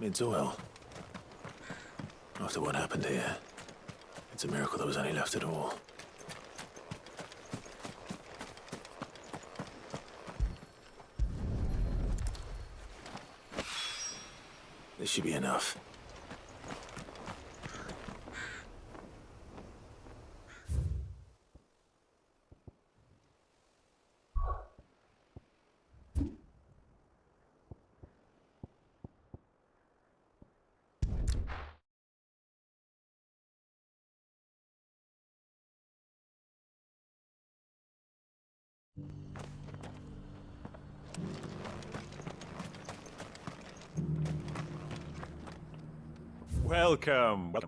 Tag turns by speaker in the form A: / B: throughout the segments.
A: Mid's oil. After what happened here, it's a miracle there was any left at all. This should be enough.
B: Welcome. Of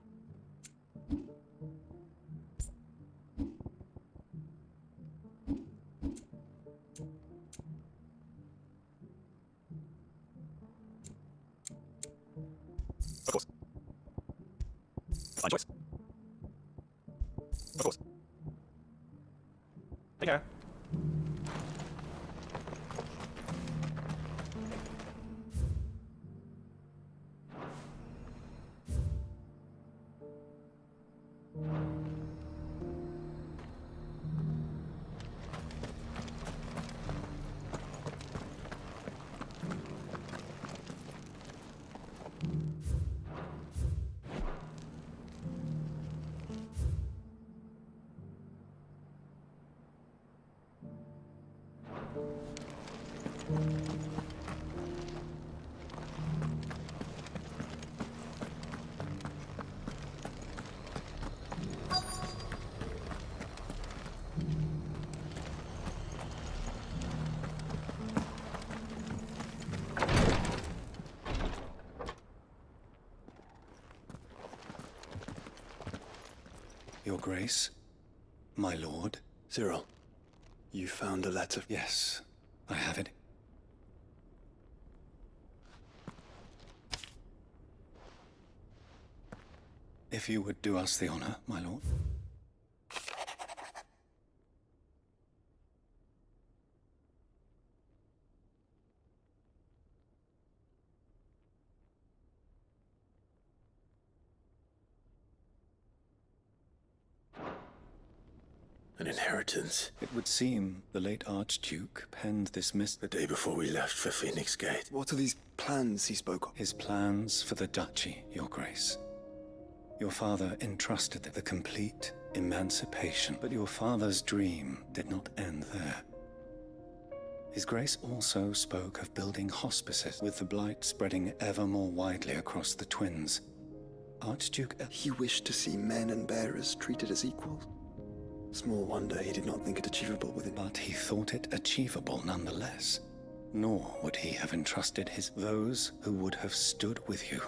B: course. Fine choice. Of course. Take care.
C: Your Grace, my lord.
A: Cyril, you found a letter?
C: Yes, I have it. If you would do us the honor, my lord.
A: An inheritance.
C: It would seem the late Archduke penned this
A: The day before we left for Phoenix Gate.
D: What are these plans he spoke of?
C: His plans for the duchy, Your Grace. Your father entrusted the complete emancipation, but your father's dream did not end there. His Grace also spoke of building hospices, with the blight spreading ever more widely across the twins. Archduke...
D: He wished to see men and bearers treated as equals. Small wonder he did not think it achievable with him.
C: But he thought it achievable nonetheless. Nor would he have entrusted those who would have stood with you.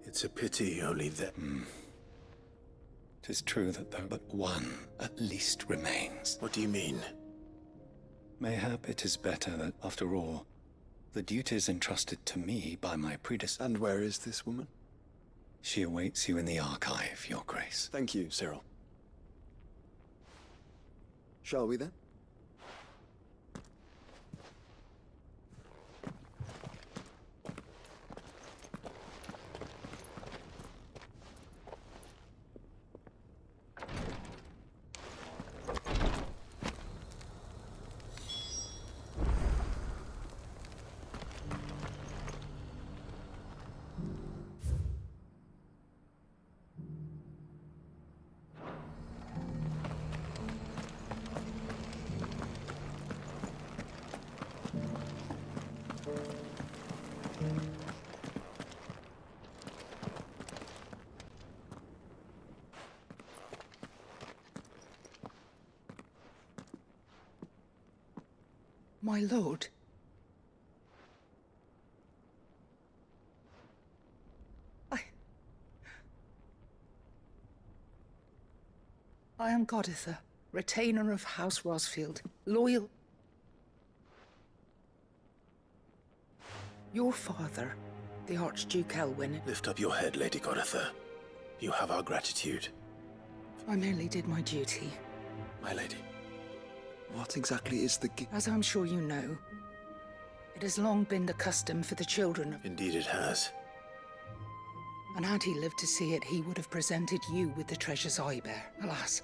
A: It's a pity only that...
C: 'Tis true that though but one at least remains.
A: What do you mean?
C: Mayhap it is better that, after all, the duties entrusted to me by my predecessor...
D: And where is this woman?
C: She awaits you in the archive, Your Grace.
D: Thank you, Cyril. Shall we then?
E: My lord. I am Goditha, retainer of House Rosfield, loyal. Your father, the Archduke Elwyn...
A: Lift up your head, Lady Goditha. You have our gratitude.
E: I merely did my duty.
A: My lady.
D: What exactly is the
E: As I'm sure you know, it has long been the custom for the children of...
A: Indeed it has.
E: And had he lived to see it, he would have presented you with the treasures I bear. Alas,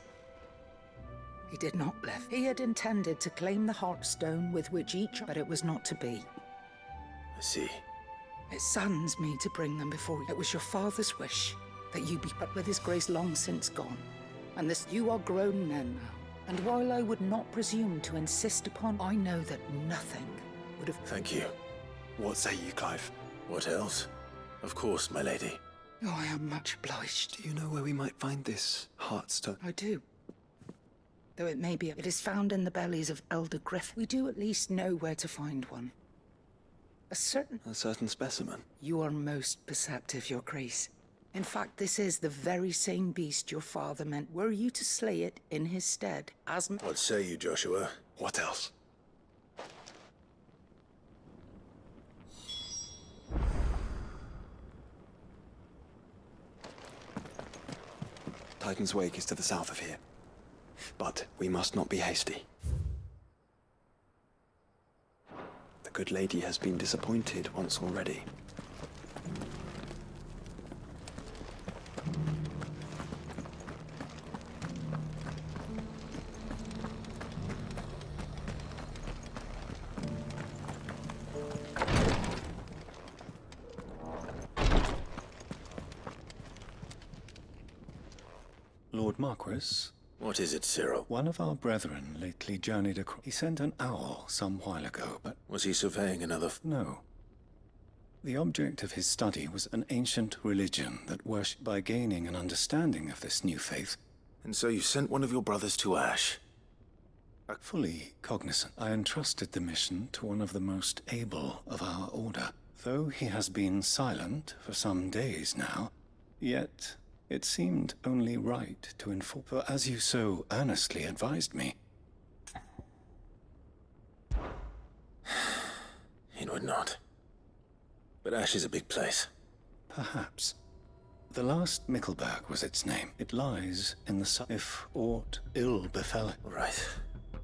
E: he did not live. He had intended to claim the Heartstone with which each, but it was not to be.
A: I see.
E: It saddens me to bring them before you. It was your father's wish that you be, but with his grace long since gone. And this, you are grown men now. And while I would not presume to insist upon, I know that nothing would have...
A: Thank you.
D: What say you, Clive?
A: What else? Of course, my lady.
E: Oh, I am much obliged.
D: Do you know where we might find this Heartstone?
E: I do. Though it may be, it is found in the bellies of Elder Griff. We do at least know where to find one. A certain
D: specimen?
E: You are most perceptive, your grace. In fact, this is the very same beast your father meant were you to slay it in his stead, as...
A: What say you, Joshua?
D: What else? Titan's Wake is to the south of here. But we must not be hasty. The good lady has been disappointed once already.
C: Lord Marquis,
A: What is it, Cyril?
C: one of our brethren lately journeyed across. He sent an owl some while ago, but
A: Was he surveying another...
C: no. The object of his study was an ancient religion that worshipped. By gaining an understanding of this new faith,
A: And so you sent one of your brothers to Ash?
C: fully cognizant, I entrusted the mission to one of the most able of our order. Though he has been silent for some days now, yet it seemed only right to inform. For as you so earnestly advised me,
A: It would not. But Ash is a big place.
C: perhaps. The last Mickleburg was its name. It lies in the If aught ill befell it,
A: Right.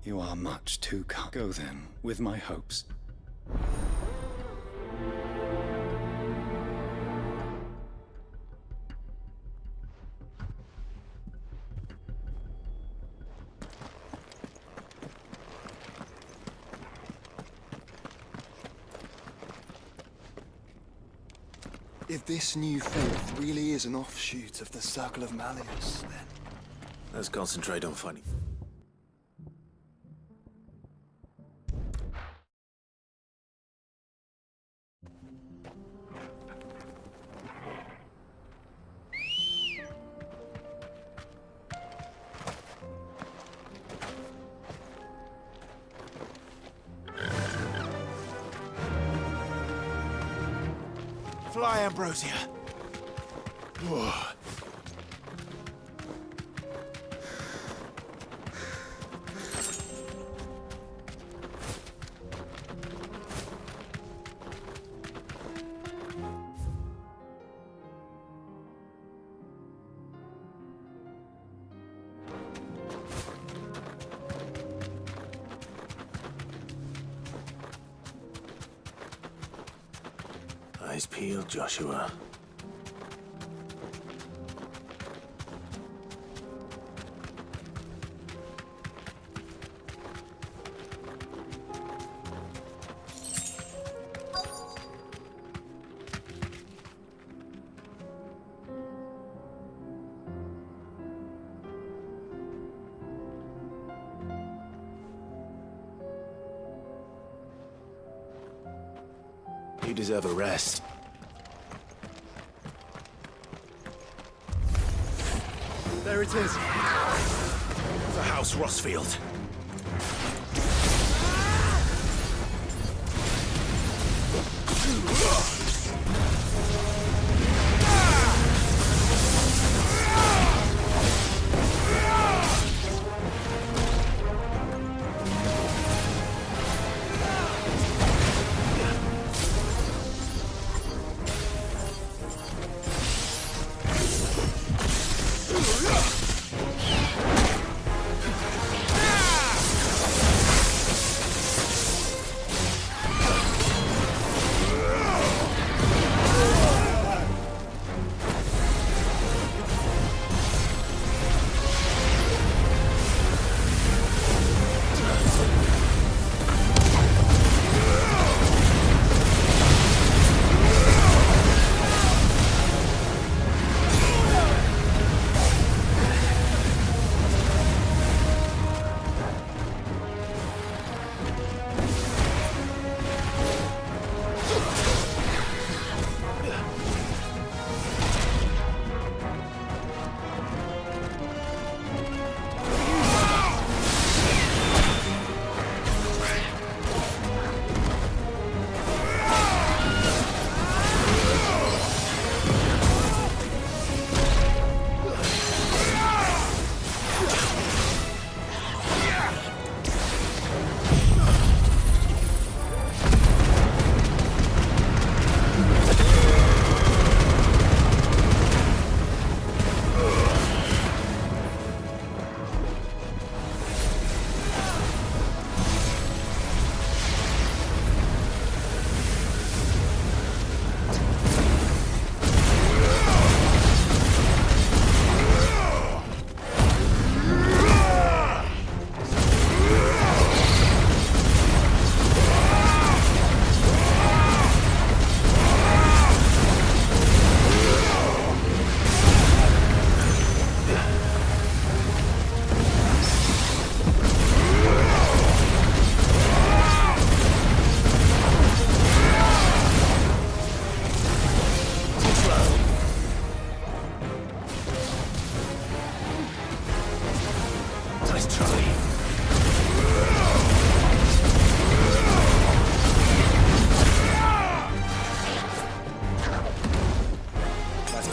C: you are much too kind. Go then, with my hopes.
D: If this new faith really is an offshoot of the Circle of Malleus, then...
A: Let's concentrate on finding...
B: Fly, Ambrosia.
A: Eyes peeled, Joshua. You deserve a rest.
B: There it is. The House Rossfield.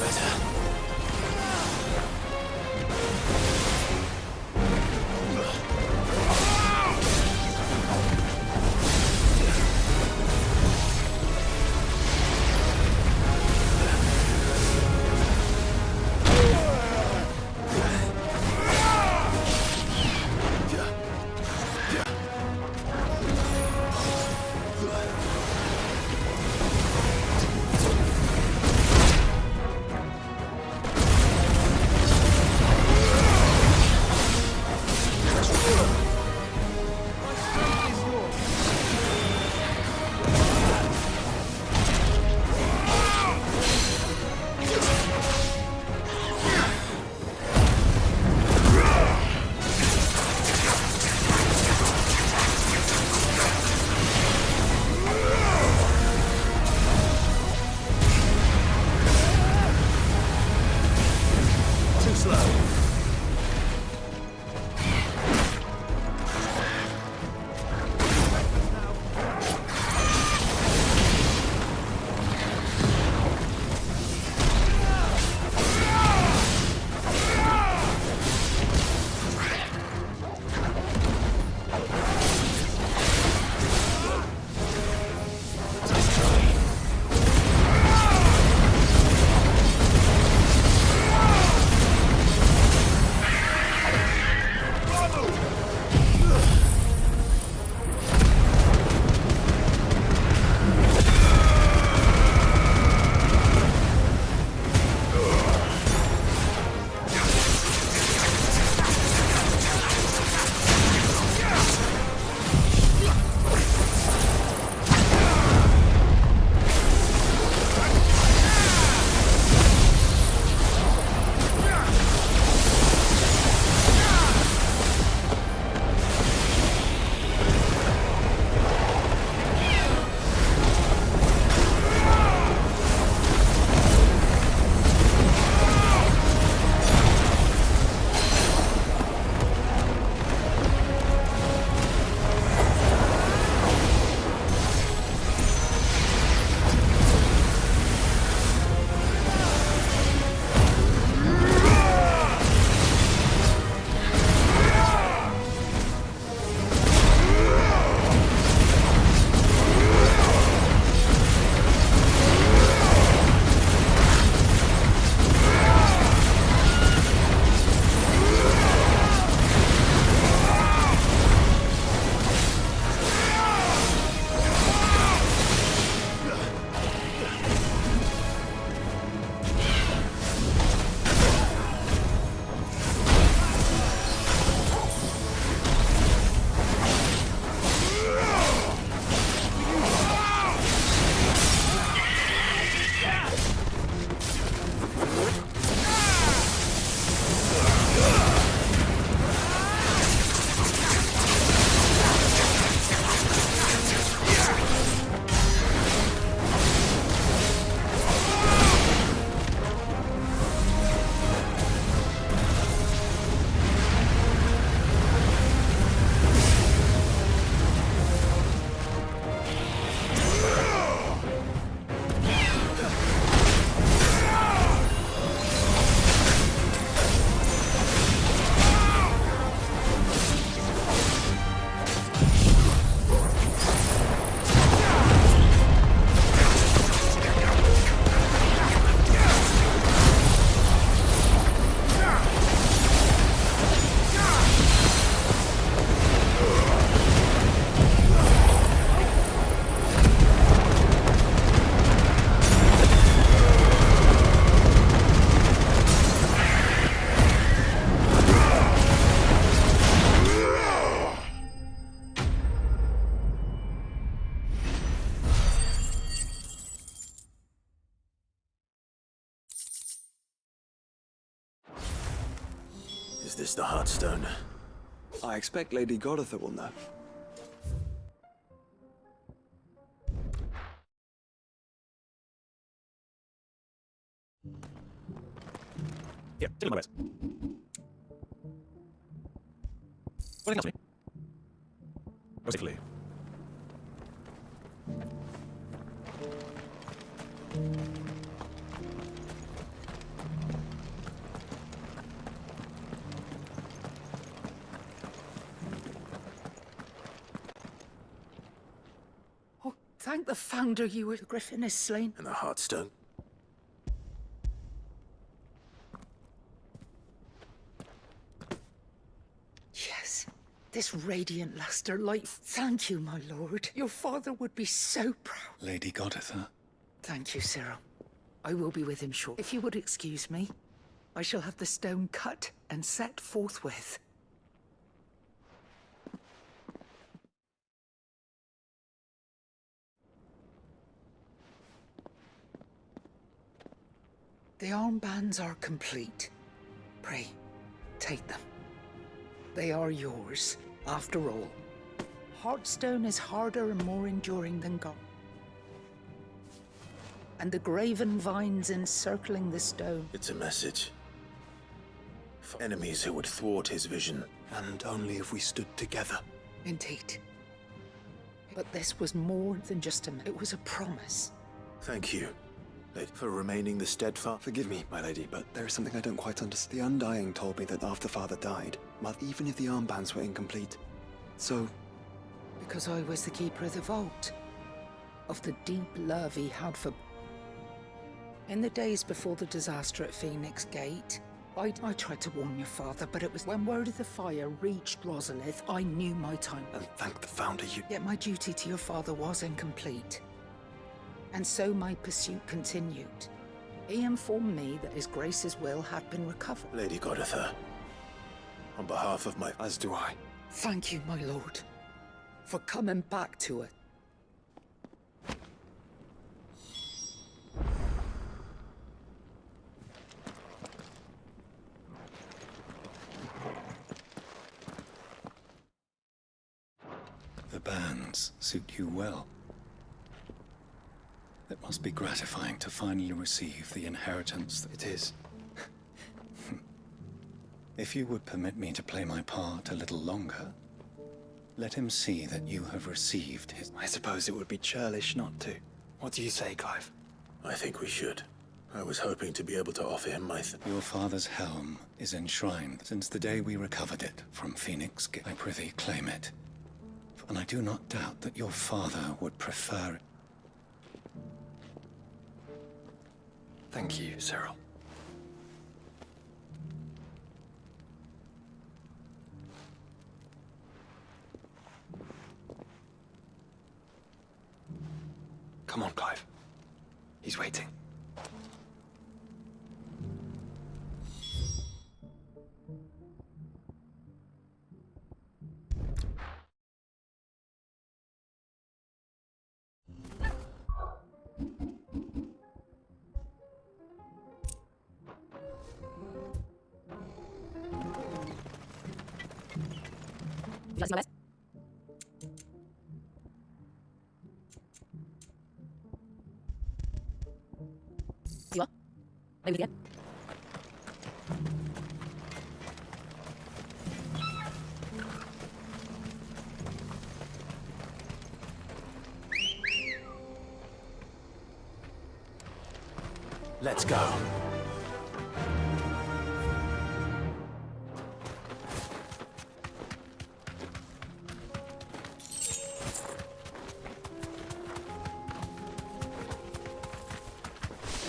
A: better. Is this the Heartstone?
D: I expect Lady Goditha will know.
B: Yeah, do my best. What else me? Basically.
E: Thank the Founder you were. The Griffin is slain.
A: And the Heartstone.
E: Yes. This radiant luster light. Thank you, my lord. Your father would be so proud.
C: Lady Goditha,
E: Thank you, Cyril. I will be with him shortly. If you would excuse me, I shall have the stone cut and set forthwith. The armbands are complete. Pray, take them. They are yours, after all. Heartstone is harder and more enduring than gold. And the graven vines encircling the stone.
A: It's a message. For enemies who would thwart his vision.
D: And only if we stood together.
E: Indeed. But this was more than just it was a promise.
A: Thank you, lady, for remaining the steadfast.
D: Forgive me, my lady, but there is something I don't quite understand. The Undying told me that after Father died, even if the armbands were incomplete. So...
E: Because I was the keeper of the vault. Of the deep love he had for... In the days before the disaster at Phoenix Gate, I tried to warn your father, but it was when word of the fire reached Rosalith, I knew my time.
D: And thank the Founder you...
E: Yet my duty to your father was incomplete. And so my pursuit continued. He informed me that His Grace's will had been recovered.
A: Lady Goditha, on behalf of my...
D: As do I.
E: Thank you, my lord, for coming back to it.
C: the bands suit you well. It must be gratifying to finally receive the inheritance that
D: It is.
C: If you would permit me to play my part a little longer, let him see that you have received his...
D: I suppose it would be churlish not to. What do you say, Clive?
A: I think we should. I was hoping to be able to offer him my...
C: Your father's helm is enshrined since the day we recovered it from Phoenix Gate. I prithee claim it. And I do not doubt that your father would prefer it.
D: Thank you, Cyril. Come on, Clive. He's waiting.
F: Would you like to smell this? You are? Maybe again?
A: Let's go.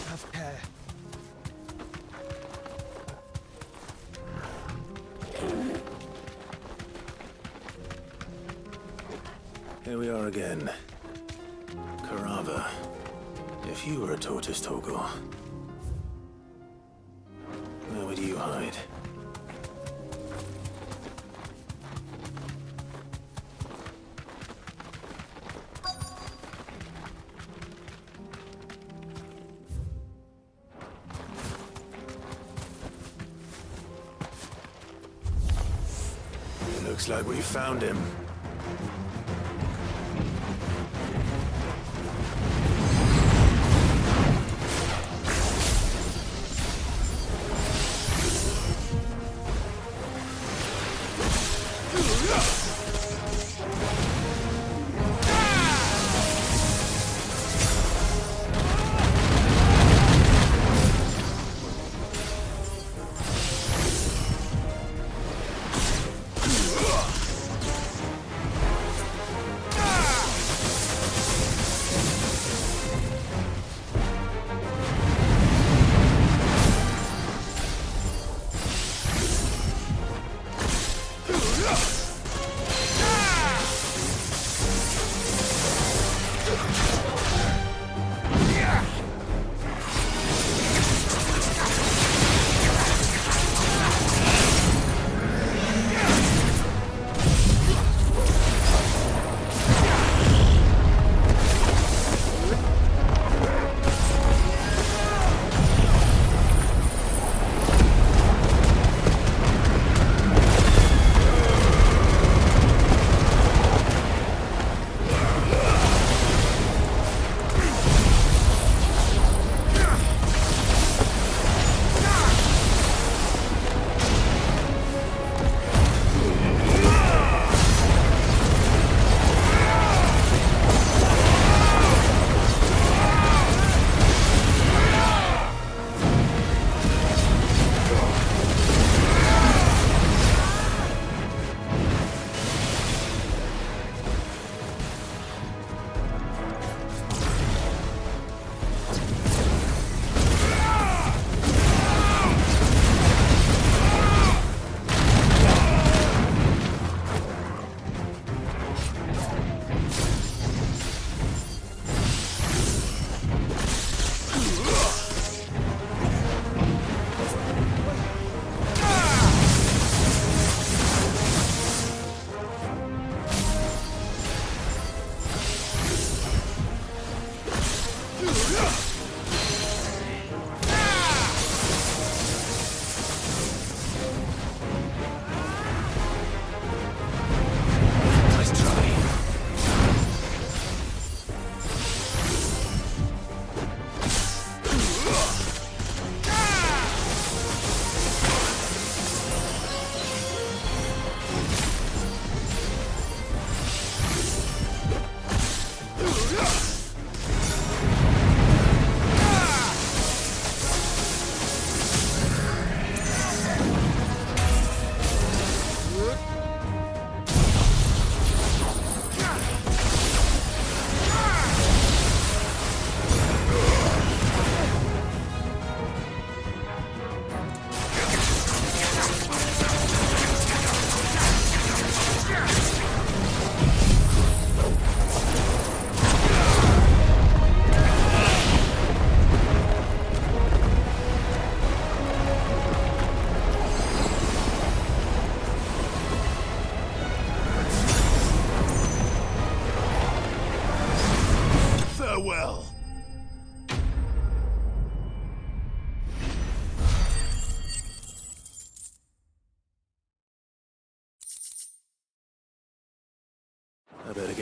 D: Have care.
A: Here we are again. Carava. If you were a tortoise, Torgor, where would you hide? Looks like we found him.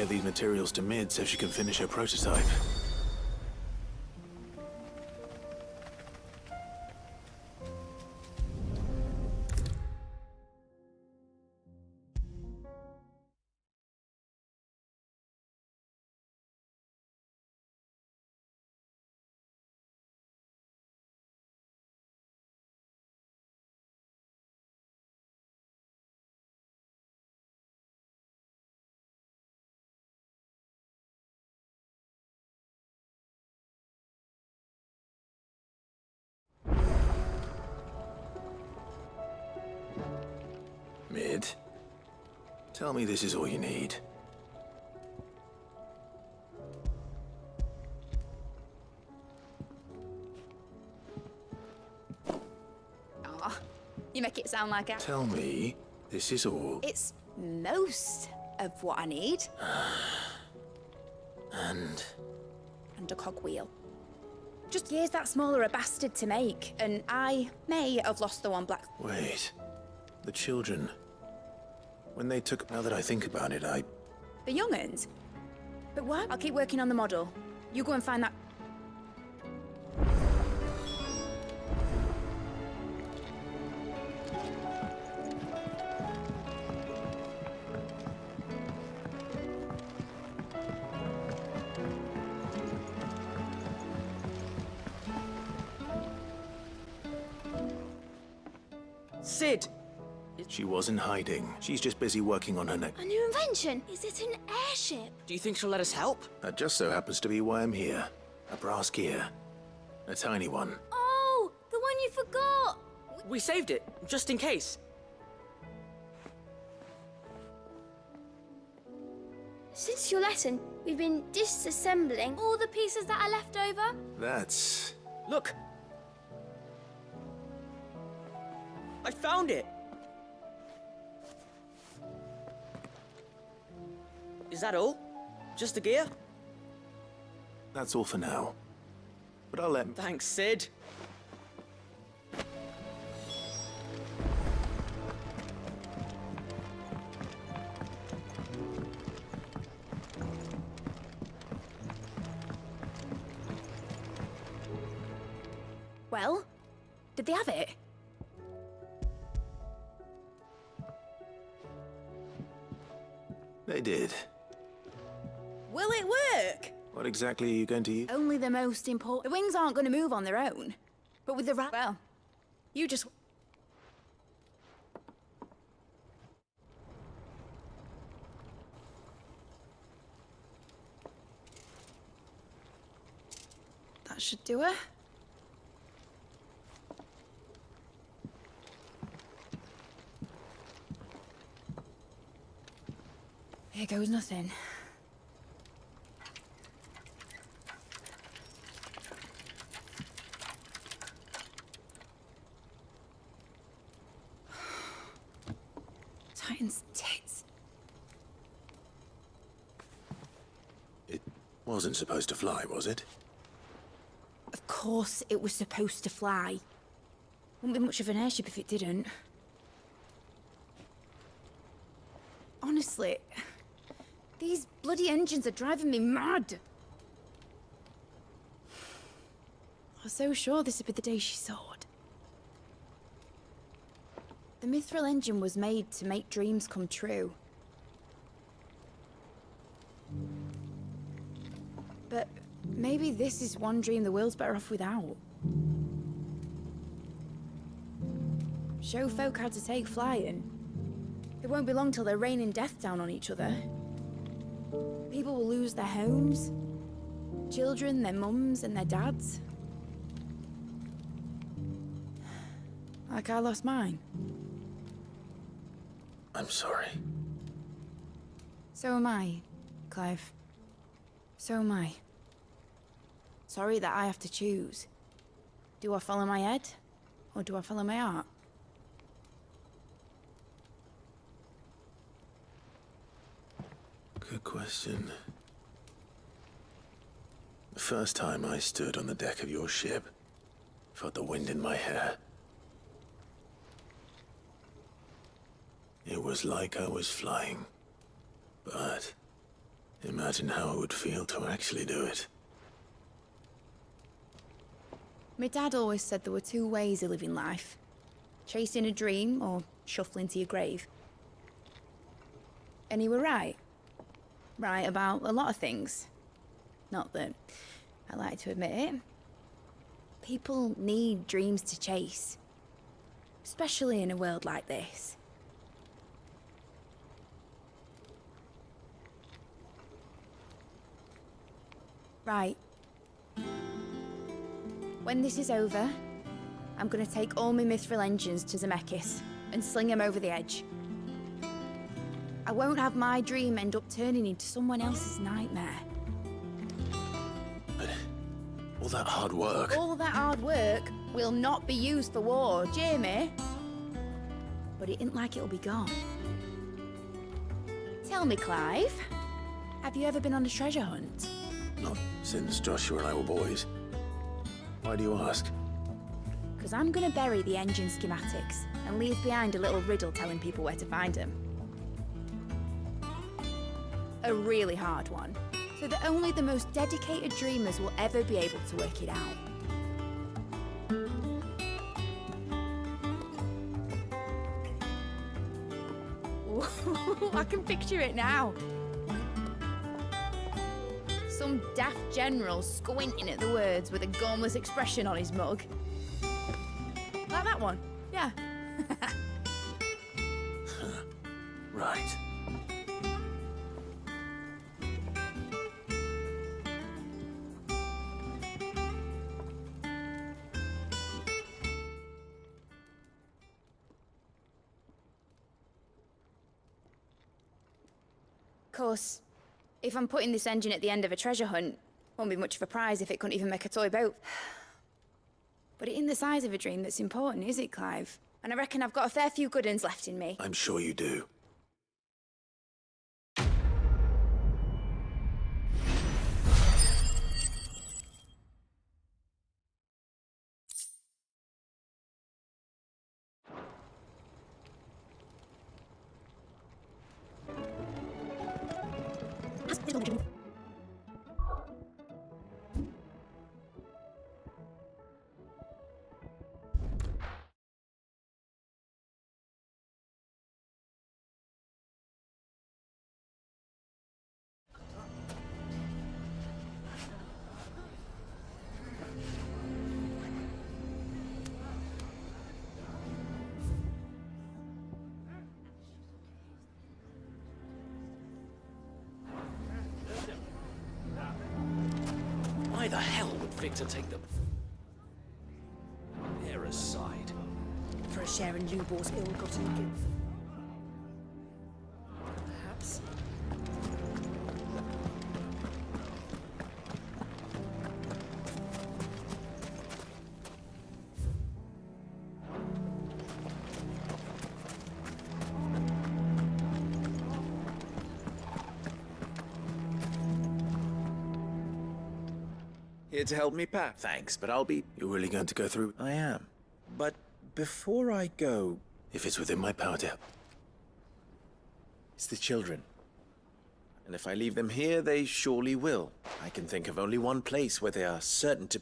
A: get these materials to Mid so she can finish her prototype. Mid, tell me this is all you need.
G: Aw, you make it sound like I...
A: Tell me this is all.
G: It's most of what I need.
A: And
G: And a cogwheel. Just years that smaller a bastard to make, and I may have lost the one black...
A: wait, the children. When they took. Now that I think about it,
G: The young'uns? But what? I'll keep working on the model. You go and find that...
H: Sid!
A: She wasn't hiding. She's just busy working on her next.
I: A new invention? Is it an airship?
H: Do you think she'll let us help?
A: That just so happens to be why I'm here. A brass gear. A tiny one.
I: Oh, the one you forgot!
H: We saved it, just in case.
I: Since your lesson, we've been disassembling all the pieces that are left over.
A: That's...
H: Look! I found it! Is that all? Just the gear?
A: that's all for now. But I'll let...
H: Thanks, Sid.
G: Well, did they have it?
A: They did.
G: Will it work?
A: What exactly are you going to use?
G: Only the most important. The wings aren't going to move on their own. But with the right... Well, you just... That should do it. Here goes nothing. Titan's tits.
A: It wasn't supposed to fly, was it?
G: Of course it was supposed to fly. Wouldn't be much of an airship if it didn't. Honestly, these bloody engines are driving me mad. I was so sure this would be the day she soared. The mithril engine was made to make dreams come true. But maybe this is one dream the world's better off without. Show folk how to take flying. It won't be long till they're raining death down on each other. People will lose their homes. Children, their mums and their dads. Like I lost mine.
A: I'm sorry.
G: So am I, Clive. So am I. Sorry that I have to choose. Do I follow my head, or do I follow my heart?
A: Good question. The first time I stood on the deck of your ship, felt the wind in my hair. It was like I was flying, but Imagine how it would feel to actually do it.
G: My dad always said there were two ways of living life. Chasing a dream or shuffling to your grave. And he were right. Right about a lot of things. Not that I like to admit it. People need dreams to chase. Especially in a world like this. Right. When this is over, I'm gonna take all my mithril engines to Zemeckis and sling them over the edge. I won't have my dream end up turning into someone else's nightmare.
A: But all that hard work...
G: All that hard work will not be used for war, Jamie. But it ain't like it'll be gone. Tell me, Clive, have you ever been on a treasure hunt?
A: Not since Joshua and I were boys. Why do you ask?
G: Because I'm gonna bury the engine schematics and leave behind a little riddle telling people where to find them. A really hard one, so that only the most dedicated dreamers will ever be able to work it out. Ooh, I can picture it now. Some daft general squinting at the words with a gormless expression on his mug. Like that one, yeah.
A: Right.
G: Of course, if I'm putting this engine at the end of a treasure hunt, won't be much of a prize if it couldn't even make a toy boat. But it ain't the size of a dream that's important, is it, Clive? And I reckon I've got a fair few good uns left in me.
A: I'm sure you do.
B: Why the hell would Victor take them? They're aside.
F: For a share in Lubor's ill-gotten gifts. Perhaps.
B: Here to help me pack. Thanks, but I'll be...
A: You're really going to go through?
B: I am. But before I go...
A: If it's within my power to...
B: It's the children. And if I leave them here, they surely will. I can think of only one place where they are certain to...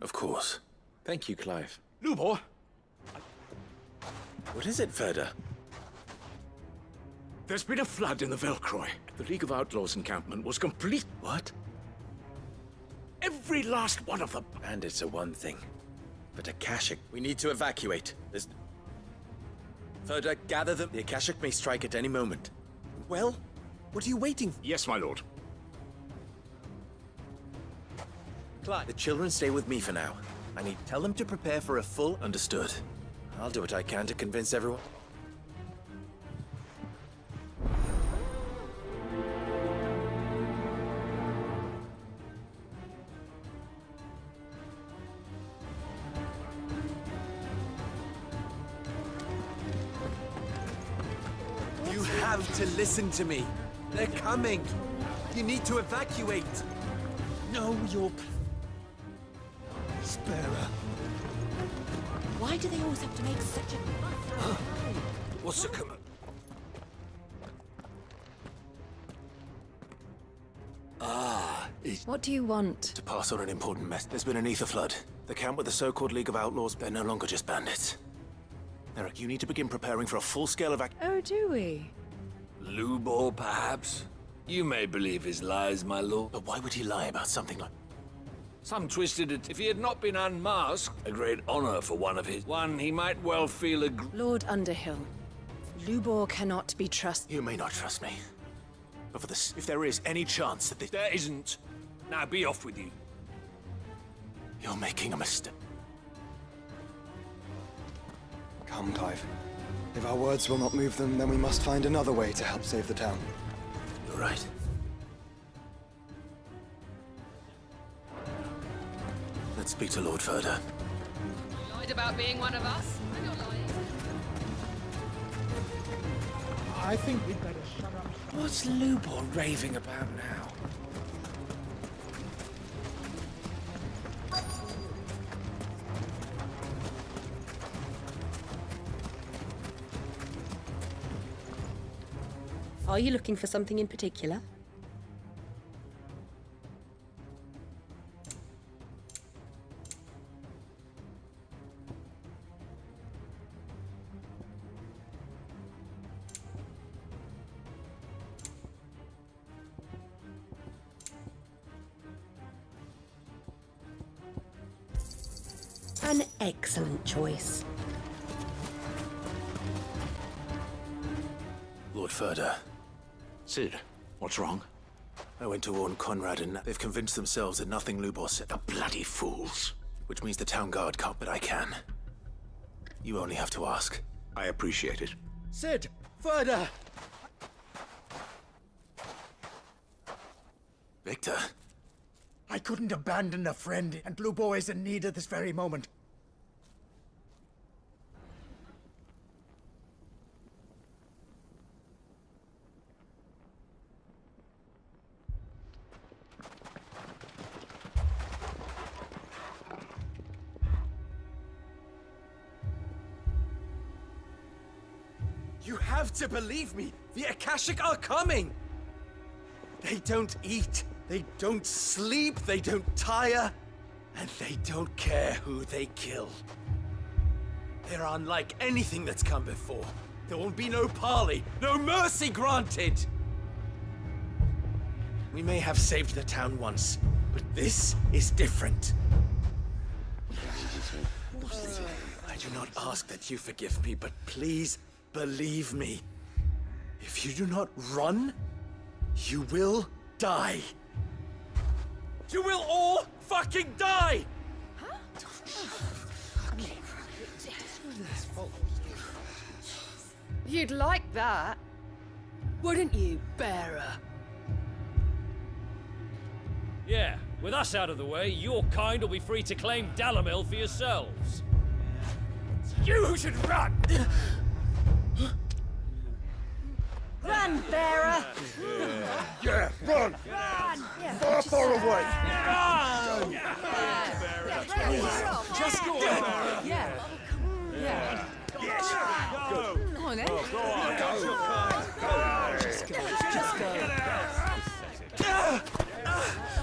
A: Of course.
B: Thank you, Clive.
J: Lubor!
B: What is it, Ferda?
J: There's been a flood in the Velcroy. The League of Outlaws encampment was complete.
B: What?
J: Every last one of them.
B: Bandits are one thing, but Akashic... We need to evacuate. There's... Ferda, gather them. The Akashic may strike at any moment. Well, what are you waiting for?
J: Yes, my lord.
B: Clive, the children stay with me for now. I need tell them to prepare for a full...
A: Understood.
B: I'll do what I can to convince everyone. You have to listen to me. They're coming. You need to evacuate. Know your... Sparer.
F: Why do they always have to make such a...
J: What's the... is...
F: What do you want?
A: To pass on an important message. There's been an ether flood. The camp with the so-called League of Outlaws, they're no longer just bandits. Eric, you need to begin preparing for a full-scale
F: Oh, do we?
J: Lubor, perhaps? You may believe his lies, my lord.
A: But why would he lie about something like...
J: Some twisted it. If he had not been unmasked, a great honor for one of his. One he might well feel
F: Lord Underhill, Lubor cannot be trusted.
A: You may not trust me. But for this, if there is any chance that
J: There isn't. Now be off with you.
A: You're making a mistake.
D: Come, Clive. If our words will not move them, then we must find another way to help save the town.
A: You're right. Let's speak to Lord Furder.
K: You lied about being one of us, and you're lying.
L: I think we'd better shut up.
J: What's Lubor raving about now?
K: Are you looking for something in particular? An excellent choice.
A: Lord Furder,
J: Sid, what's wrong?
A: I went to warn Conrad and they've convinced themselves that nothing Lubor said.
J: The bloody fools.
A: Which means the town guard can't, but I can. You only have to ask.
J: I appreciate it.
L: Sid! Further!
A: Victor?
L: I couldn't abandon a friend, and Lubor is in need at this very moment.
B: You have to believe me! The Akashic are coming! They don't eat, they don't sleep, they don't tire, and they don't care who they kill. They're unlike anything that's come before. There will be no parley, no mercy granted! We may have saved the town once, but this is different. I do not ask that you forgive me, but please believe me. If you do not run, you will die. You will all fucking die!
K: You'd like that, wouldn't you, bearer?
M: Yeah, with us out of the way, your kind will be free to claim Dalamil for yourselves. It's you who should run!
K: Run, bearer!
L: Yeah, run! Far, far away!
K: Just go on, yeah. Yeah.
L: Yes! Go!
K: Come on, then.
L: Just go!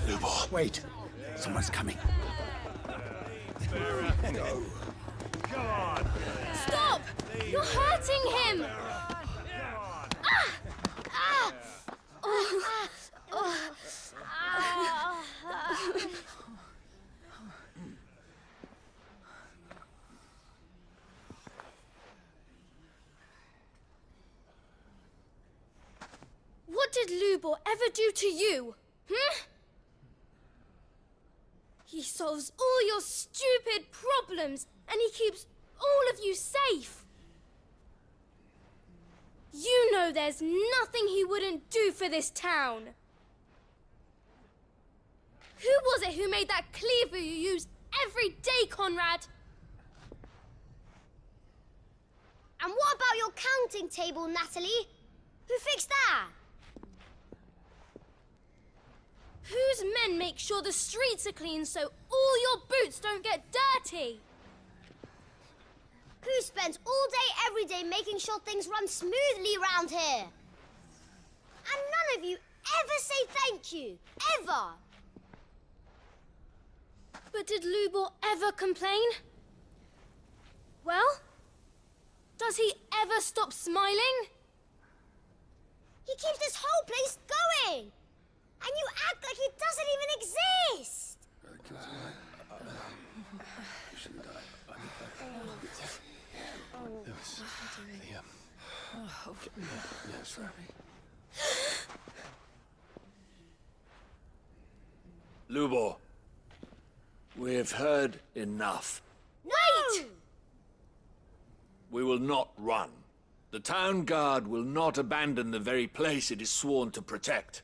A: Lubor.
L: Wait, someone's coming.
J: Go. Come on.
I: Stop! You're hurting him! What did Lubor ever do to you? He solves all your stupid problems, and he keeps all of you safe. You know there's nothing he wouldn't do for this town. Who was it who made that cleaver you use every day, Conrad? And what about your counting table, Natalie? Who fixed that? Whose men make sure the streets are clean so all your boots don't get dirty? Who spends all day, every day making sure things run smoothly around here? And none of you ever say thank you, ever. But did Lubor ever complain? Well, does he ever stop smiling?
N: He keeps this whole place going! And you act like he doesn't even exist!
J: Lubor, we've heard enough.
I: Wait!
J: We will not run. The town guard will not abandon the very place it is sworn to protect.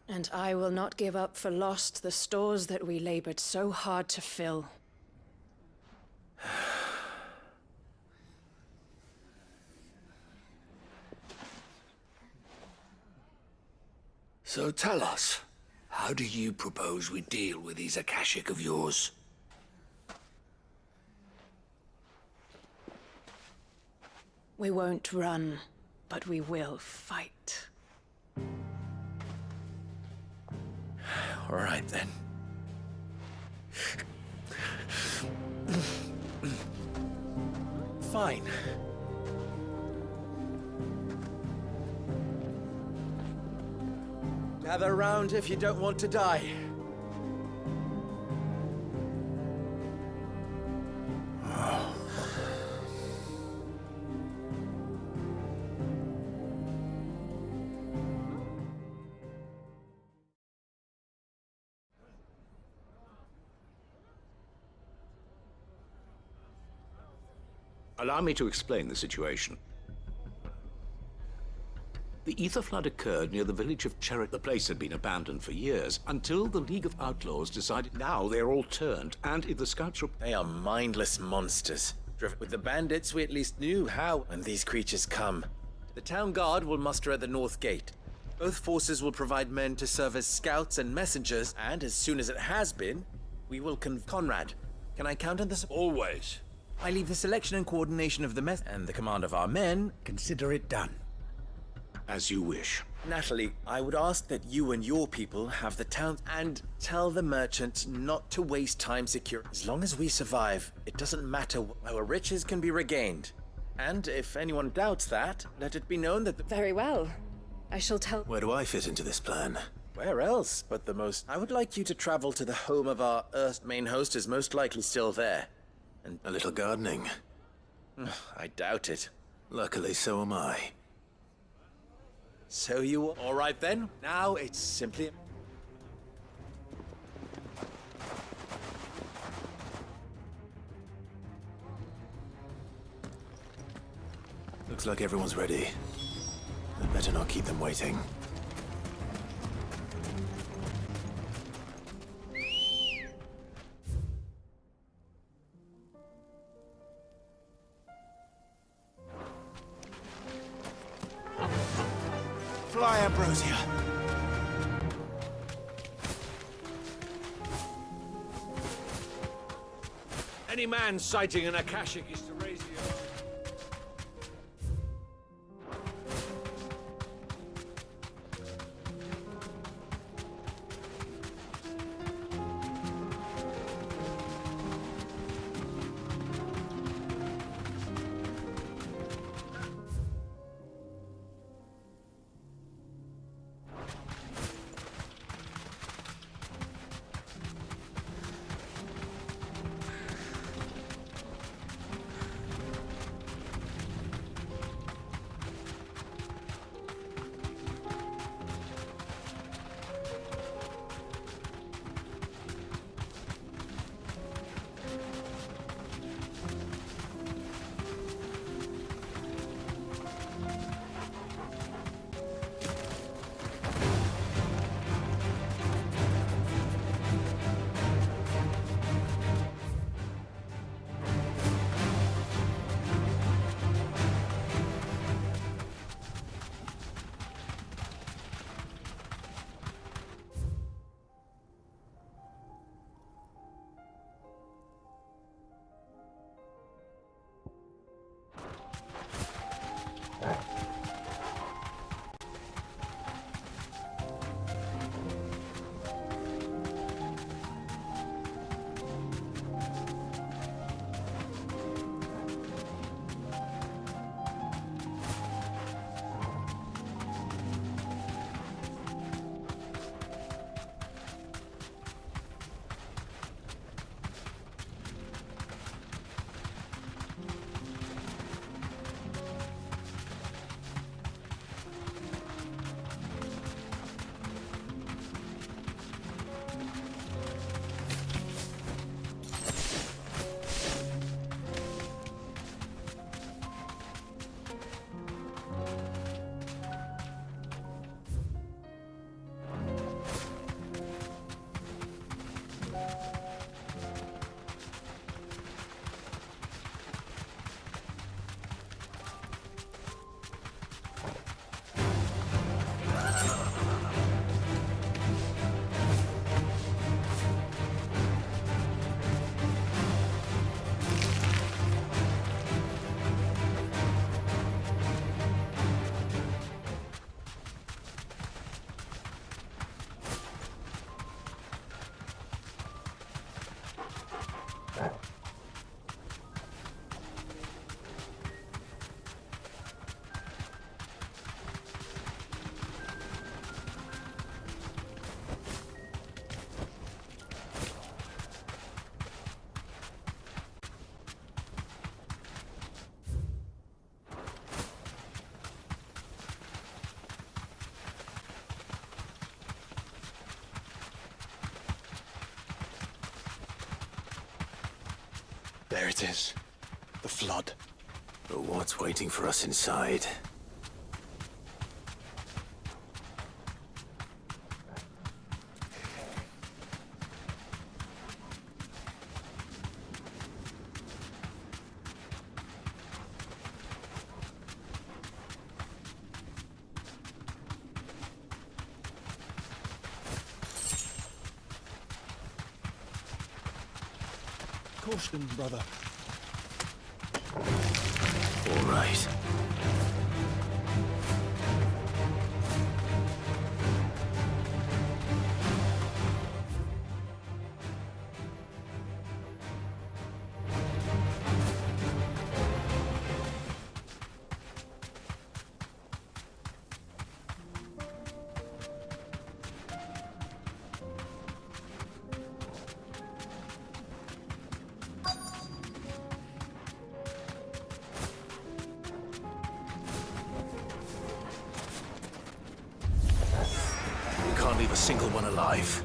F: And I will not give up for lost the stores that we labored so hard to fill.
J: So tell us, how do you propose we deal with these Akashic of yours?
F: We won't run, but we will fight.
B: All right, then. Fine. Gather round if you don't want to die.
O: Allow me to explain the situation. The ether flood occurred near the village of Cherrick. The place had been abandoned for years, until the League of Outlaws decided now they're all turned, and if the scouts...
B: They are mindless monsters. Driven with the bandits, we at least knew how when these creatures come. The town guard will muster at the north gate. Both forces will provide men to serve as scouts and messengers, and as soon as it has been, we will Conrad, can I count on this?
J: Always.
B: I leave the selection and coordination of the mess and the command of our men.
L: Consider it done.
O: As you wish.
B: Natalie, I would ask that you and your people have the town and tell the merchants not to waste time securing. As long as we survive, it doesn't matter. Our riches can be regained. And if anyone doubts that, let it be known that
F: Very well. I shall tell...
A: Where do I fit into this plan?
B: Where else but the most... I would like you to travel to the home of our Earth main host is most likely still there. And
A: a little gardening.
B: I doubt it.
A: Luckily, so am I.
B: So you... All right then. Now it's simply...
A: Looks like everyone's ready. I'd better not keep them waiting.
B: Fly, Ambrosia.
J: Any man sighting an Akashic is to raise the...
D: There it is. The flood.
A: But what's waiting for us inside?
L: Caution, brother.
A: All right. We can't leave a single one alive.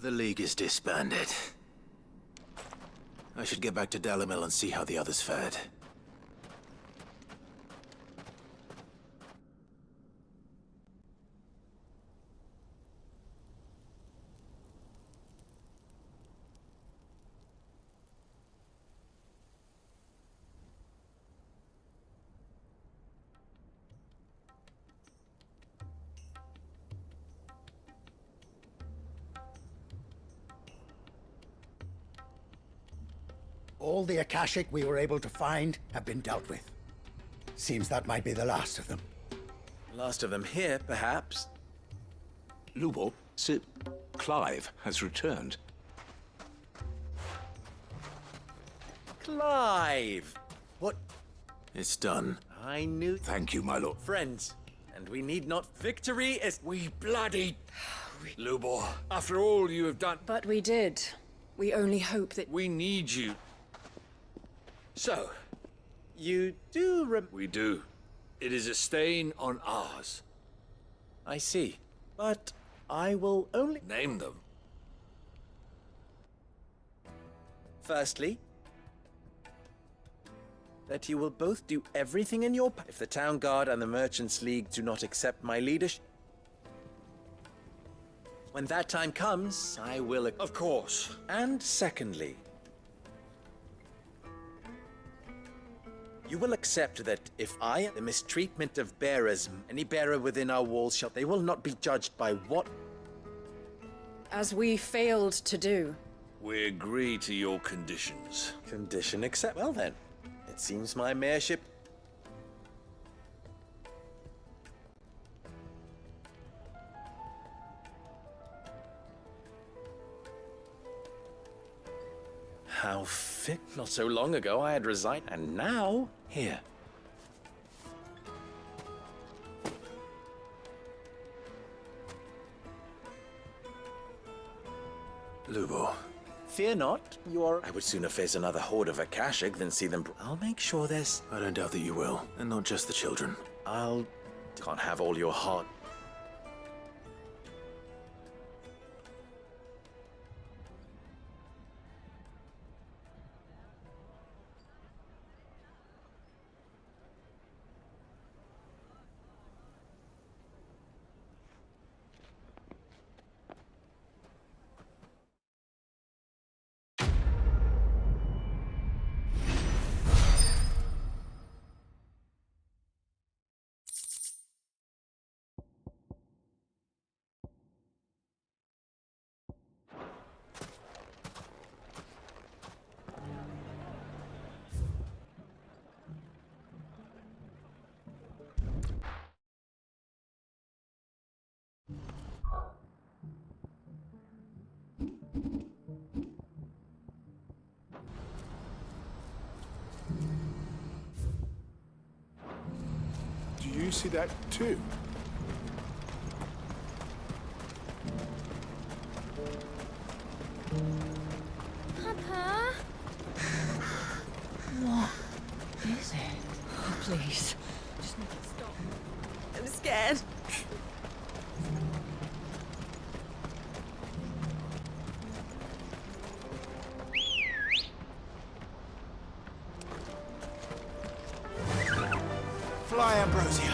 A: The League is disbanded. I should get back to Dalimil and see how the others fared.
L: All the Akashic we were able to find have been dealt with. Seems that might be the last of them.
B: Last of them here, perhaps.
O: Lubo, Sir Clive has returned.
B: Clive! What?
A: It's done.
B: I knew...
O: Thank you, my lord.
B: Friends, and we need not... Victory is...
J: We bloody... Lubo, after all you have done...
F: But we did. We only hope that...
J: We need you. So,
B: You do
J: we do. It is a stain on ours.
B: I see. But I will only...
J: Name them.
B: Firstly, that you will both do everything in your power. If the Town Guard and the Merchants League do not accept my leadership, when that time comes, I will...
J: Of course.
B: And secondly, you will accept that if the mistreatment of bearers, any bearer within our walls shall... They will not be judged by what...
F: As we failed to do.
J: We agree to your conditions.
B: Condition accept. Well then, it seems my mayorship... How fit. Not so long ago I had resigned, and now, here.
A: Lubo.
B: Fear not, you are... I would sooner face another horde of Akashic than see them... I'll make sure there's...
A: I don't doubt that you will, and not just the children.
B: I'll... Can't have all your heart.
P: Do you see that too?
I: Papa?
E: What is it? Oh, please. Just stop.
K: I'm scared.
A: Fly, Ambrosia.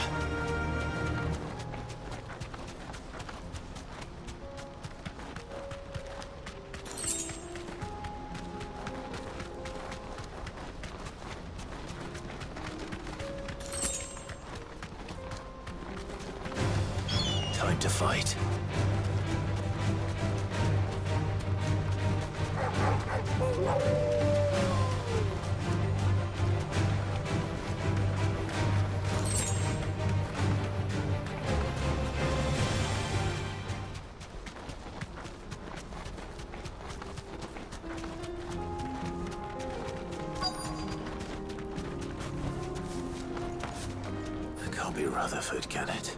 A: Time to fight. That can't be Rutherford, can it?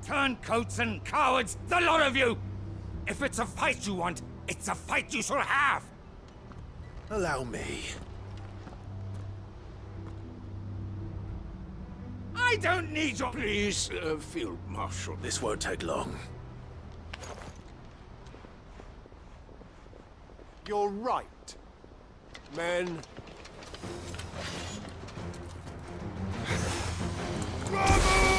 M: Turncoats and cowards, the lot of you!
P: If it's a fight you want, it's a fight you shall have!
A: Allow me.
P: I don't need your—
J: Please, Field Marshal.
A: This won't take long.
Q: You're right. Men.
J: Bravo!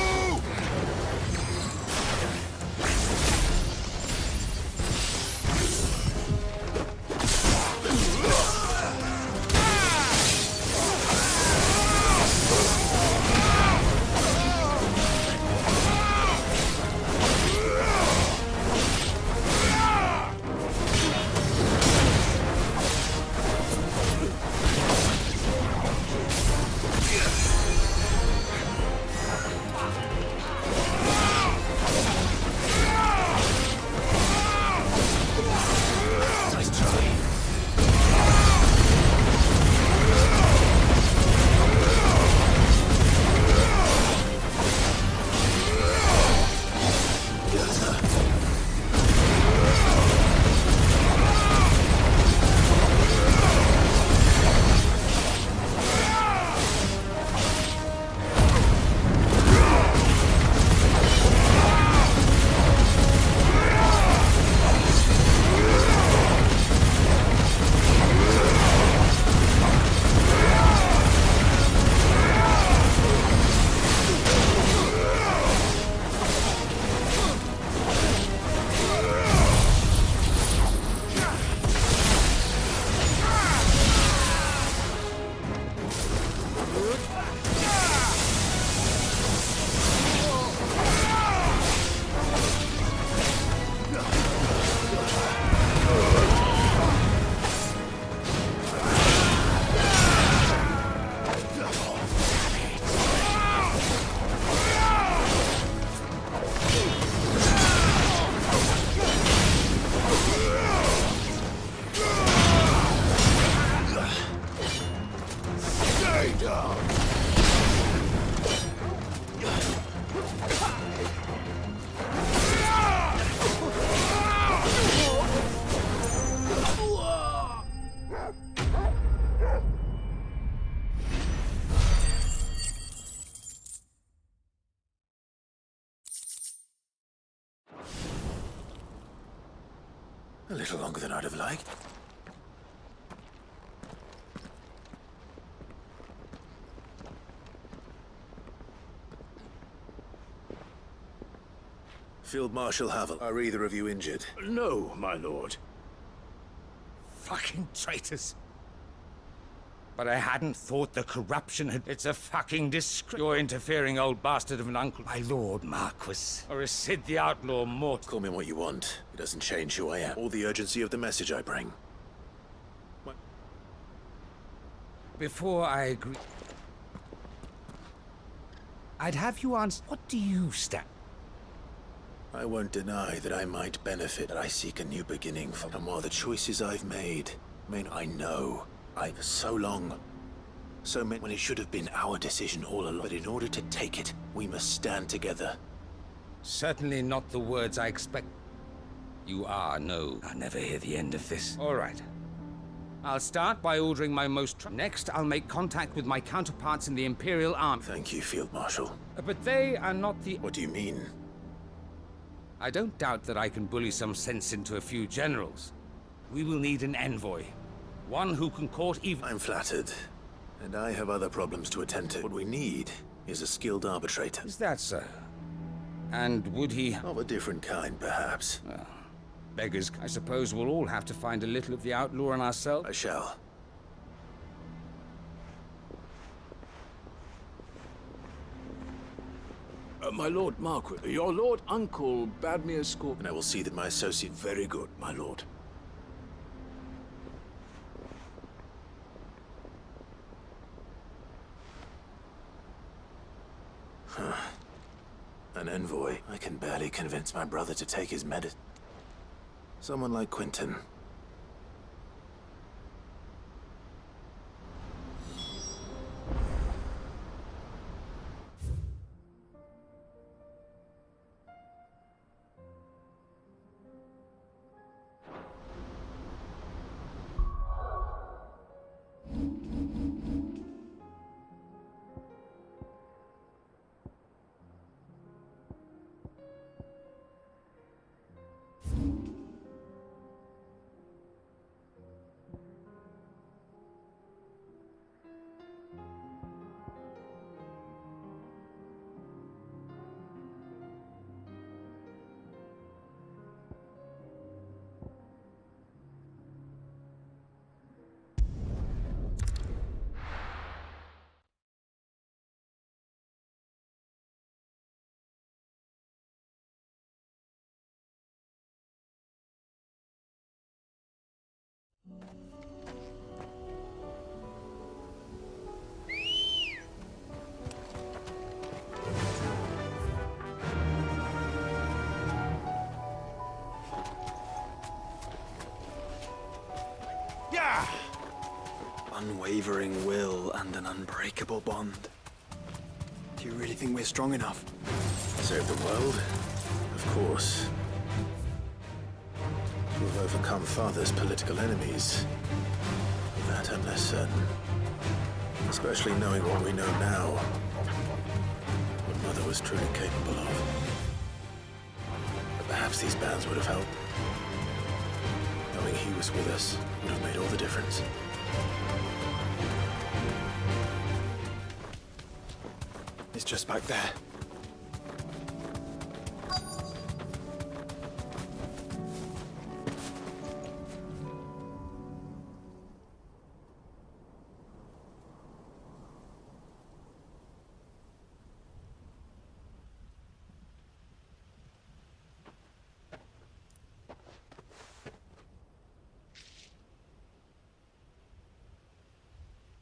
A: A little longer than I'd have liked. Field Marshal Havel, are either of you injured?
J: No, my lord.
P: Fucking traitors. But I hadn't thought the corruption had— It's a fucking disgrace. You're interfering, old bastard of an uncle. My lord Marquis. Or is Sid the outlaw mort?
A: Call me what you want. It doesn't change who I am, or the urgency of the message I bring.
P: Before I agree, I'd have you answer, what do you stand?
A: I won't deny that I might benefit, that I seek a new beginning from. And while the choices I've made mean I know I've so long, so many, when it should have been our decision all along. But in order to take it, we must stand together.
P: Certainly not the words I expect. You are, no. I'll never hear the end of this. All right. I'll start by ordering my most— Next, I'll make contact with my counterparts in the Imperial Army.
A: Thank you, Field Marshal.
P: But they are not the—
A: What do you mean?
P: I don't doubt that I can bully some sense into a few generals. We will need an envoy. One who can court even—
A: I'm flattered. And I have other problems to attend to. What we need is a skilled arbitrator.
P: Is that so? And would he—
A: Of a different kind, perhaps.
P: Well, beggars, I suppose we'll all have to find a little of the outlaw in ourselves.
A: I shall.
J: My lord Marquis, your lord uncle bade me escort.
A: And I will see that my associate...
J: Very good, my lord.
A: Huh. An envoy. I can barely convince my brother to take his medicine. Someone like Quentin.
D: Unwavering will and an unbreakable bond. Do you really think we're strong enough?
A: Save the world? Of course. To have overcome Father's political enemies. Of that I'm less certain. Especially knowing what we know now. What Mother was truly capable of. But perhaps these bands would have helped. Knowing he was with us would have made all the difference.
D: It's just back there.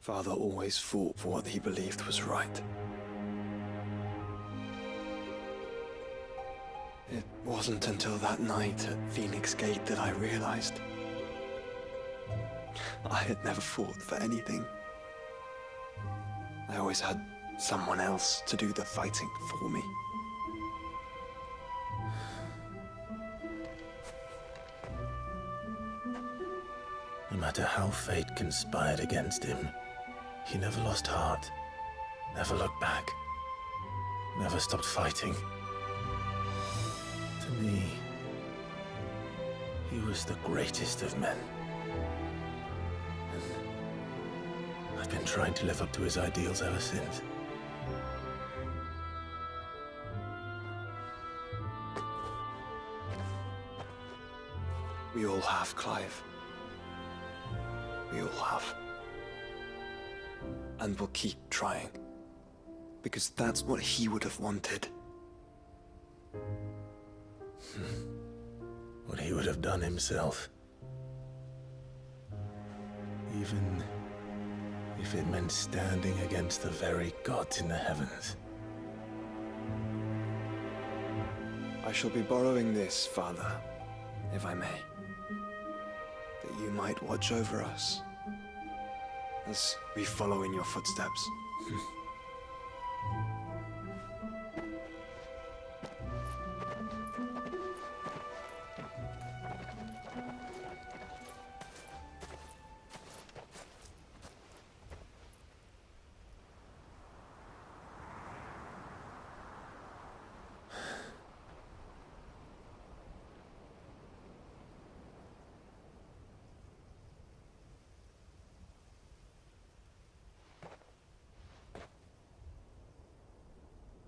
D: Father always fought for what he believed was right. It wasn't until that night at Phoenix Gate that I realized I had never fought for anything. I always had someone else to do the fighting for me.
A: No matter how fate conspired against him, he never lost heart, never looked back, never stopped fighting. To me, he was the greatest of men. And I've been trying to live up to his ideals ever since.
D: We all have, Clive. We all have. And we'll keep trying. Because that's what he would have wanted.
A: What he would have done himself. Even if it meant standing against the very gods in the heavens.
D: I shall be borrowing this, Father, if I may. That you might watch over us as we follow in your footsteps.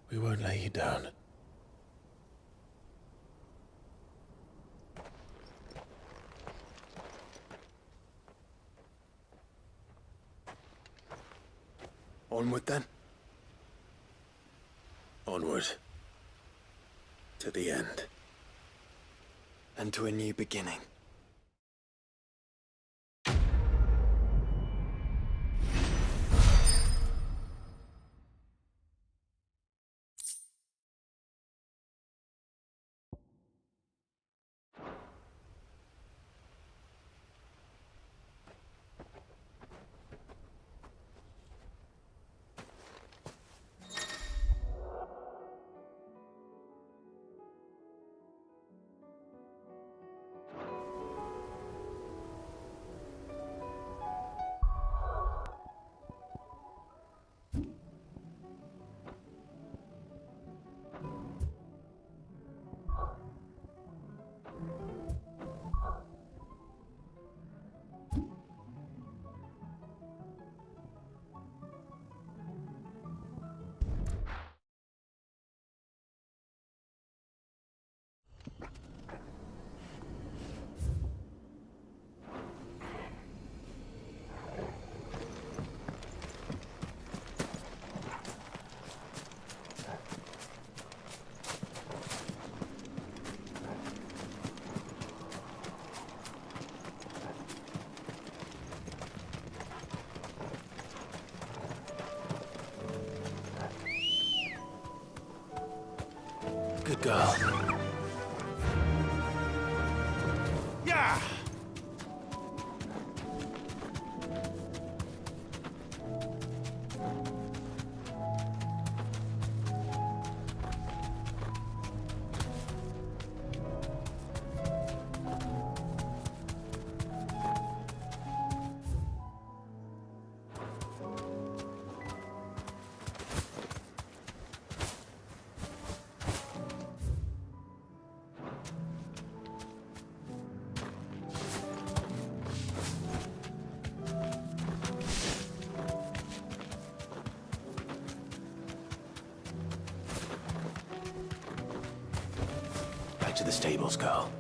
A: We won't lay you down.
D: Onward then.
A: Onward. To the end.
D: And to a new beginning.
A: Good girl.
Q: Yeah!
A: to the stables, girl.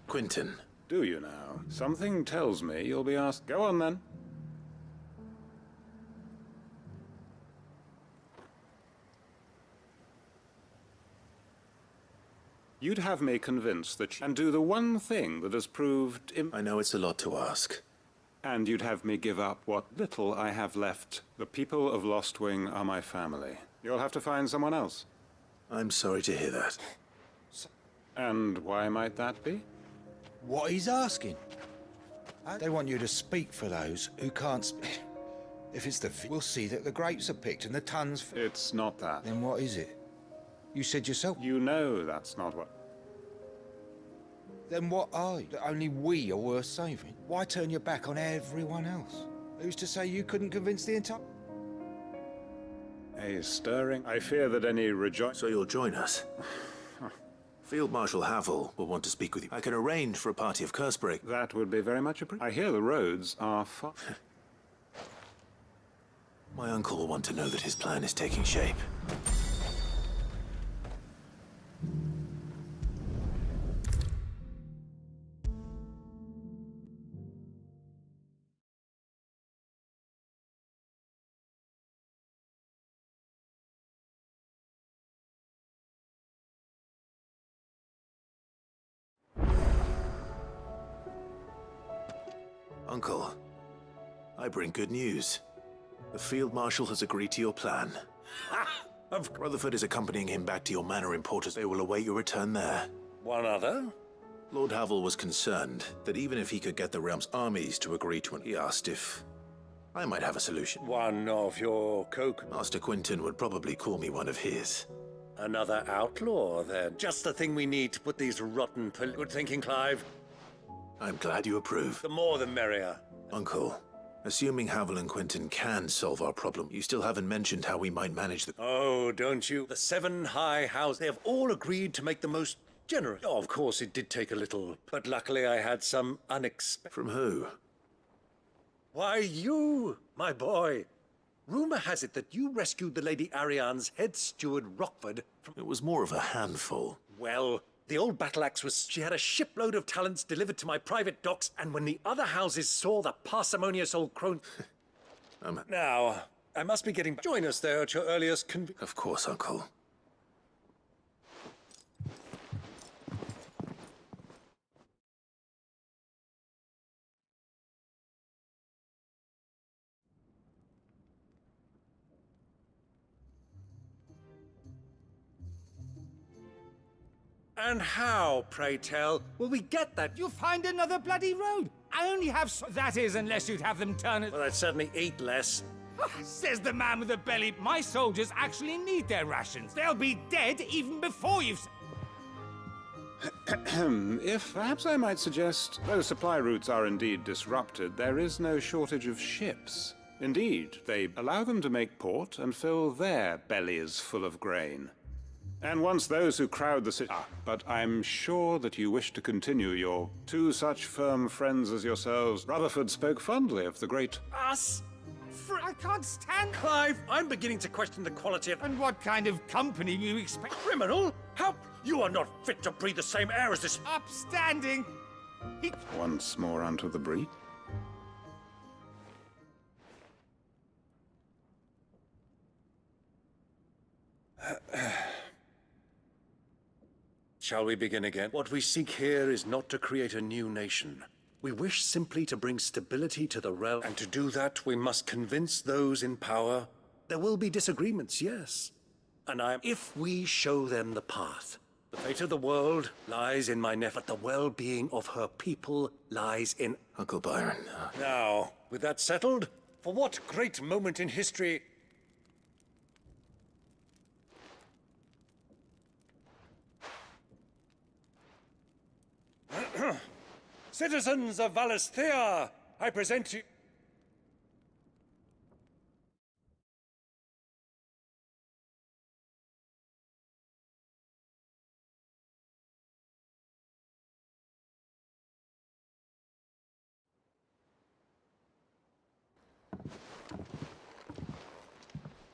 A: Quentin.
C: Do you now? Something tells me you'll be asked. Go on, then. You'd have me convinced that and do the one thing that has proved
A: I know it's a lot to ask.
C: And you'd have me give up what little I have left. The people of Lost Wing are my family. You'll have to find someone else.
A: I'm sorry to hear that.
C: And why might that be?
L: What he's asking. They want you to speak for those who can't speak. If it's we'll see that the grapes are picked and the tons...
C: It's not that.
L: Then what is it? You said yourself.
C: You know that's not what...
L: Then what are you? That only we are worth saving? Why turn your back on everyone else? Who's to say you couldn't convince the entire...
C: A stirring. I fear that any rejoice...
A: So you'll join us? Field Marshal Havel will want to speak with you. I can arrange for a party of Cursebreak.
C: That would be very much appreciated. I hear the roads are far...
A: My uncle will want to know that his plan is taking shape. Uncle, I bring good news. The Field Marshal has agreed to your plan. Rutherford is accompanying him back to your manor in Portus. They will await your return there.
J: One other?
A: Lord Havel was concerned that even if he could get the realm's armies to agree to it, he asked if I might have a solution.
J: One of your
A: Master Quentin would probably call me one of his.
J: Another outlaw, then. Just the thing we need to put these rotten... Good thinking, Clive.
A: I'm glad you approve.
J: The more the merrier.
A: Uncle, assuming Havel and Quentin can solve our problem, you still haven't mentioned how we might manage the...
J: Oh, don't you? The 7 high houses, they have all agreed to make the most generous. Oh, of course, it did take a little, but luckily I had some unexpected...
A: From who?
J: Why, you, my boy. Rumor has it that you rescued the Lady Ariane's head steward, Rockford, from...
A: It was more of a handful.
J: Well... The old battle axe was... She had a shipload of talents delivered to my private docks, and when the other houses saw the parsimonious old crone... Now, I must be getting... Join us there at your earliest
A: Of course, Uncle.
J: And how, pray tell, will we get that?
P: You'll find another bloody road. I only have that is, unless you'd have them turn it...
J: Well, I'd certainly eat less.
P: Says the man with the belly. My soldiers actually need their rations. They'll be dead even before you've...
C: If perhaps I might suggest, though supply routes are indeed disrupted, there is no shortage of ships. Indeed, they allow them to make port and fill their bellies full of grain. And once those who crowd the city... but I'm sure that you wish to continue your two such firm friends as yourselves. Rutherford spoke fondly of the great...
J: Us?
P: I can't stand...
J: Clive, I'm beginning to question the quality of...
P: And what kind of company do you expect?
J: Criminal? How? You are not fit to breathe the same air as this...
P: Upstanding!
C: Once more unto the breach.
J: Shall we begin again? What we seek here is not to create a new nation. We wish simply to bring stability to the realm, and to do that we must convince those in power. There will be disagreements, yes. And if we show them the path, the fate of the world lies in my nephew, but the well-being of her people lies in...
A: Uncle Byron.
J: Now, with that settled, for what great moment in history... Citizens of Valisthea, I present you...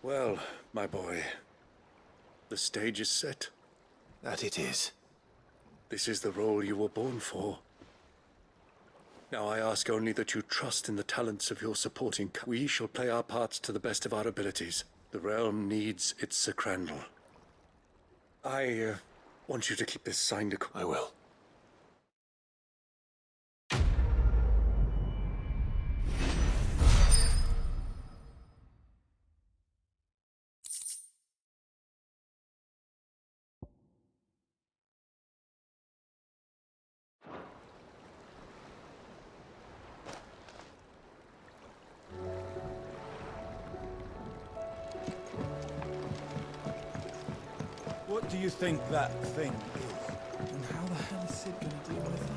J: Well, my boy, the stage is set.
A: That it is.
J: This is the role you were born for. Now I ask only that you trust in the talents of your supporting. We shall play our parts to the best of our abilities. The realm needs its Sir Crandall. I want you to keep this signed.
A: I will.
L: What do you think that thing is? And how the hell is Sid gonna deal with that?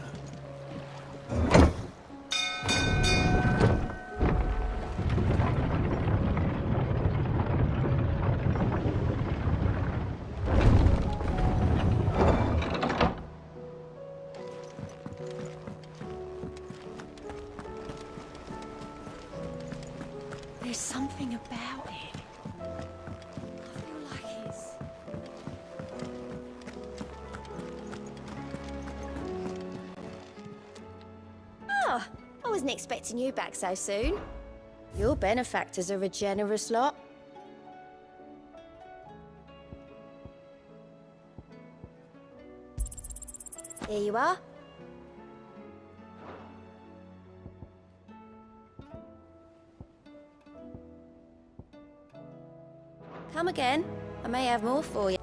G: There's something about it. I feel like it's...
N: Oh, I wasn't expecting you back so soon. Your benefactors are a generous lot. Here you are. Come again. I may have more for you.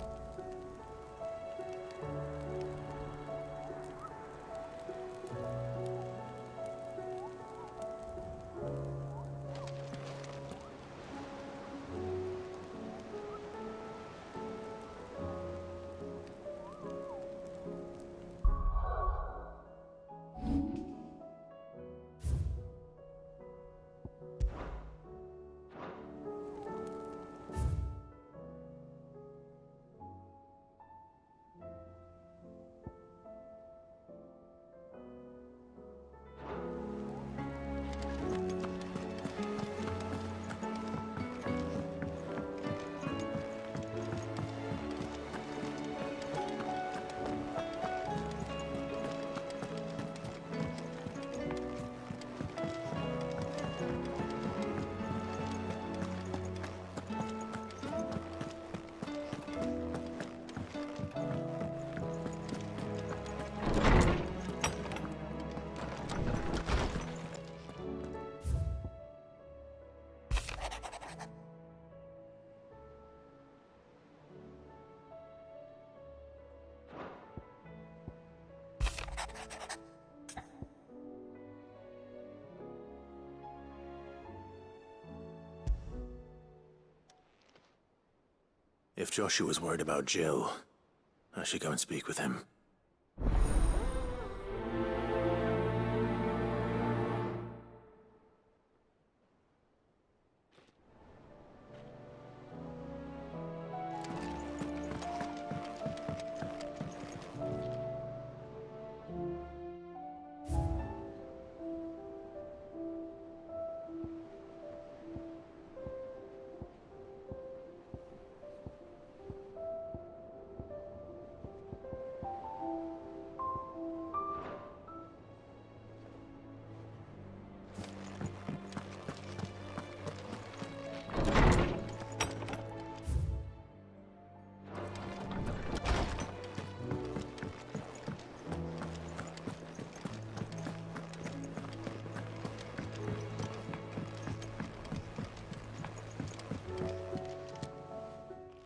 A: If Joshua's worried about Jill, I should go and speak with him.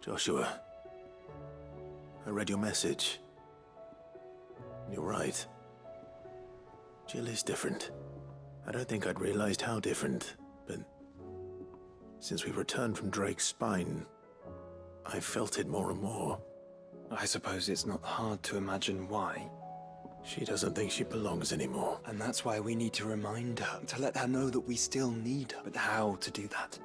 A: Joshua, I read your message. You're right. Jill is different. I don't think I'd realized how different, but since we returned from Drake's spine, I've felt it more and more.
D: I suppose it's not hard to imagine why.
A: She doesn't think she belongs anymore.
D: And that's why we need to remind her, to let her know that we still need her. But how to do that?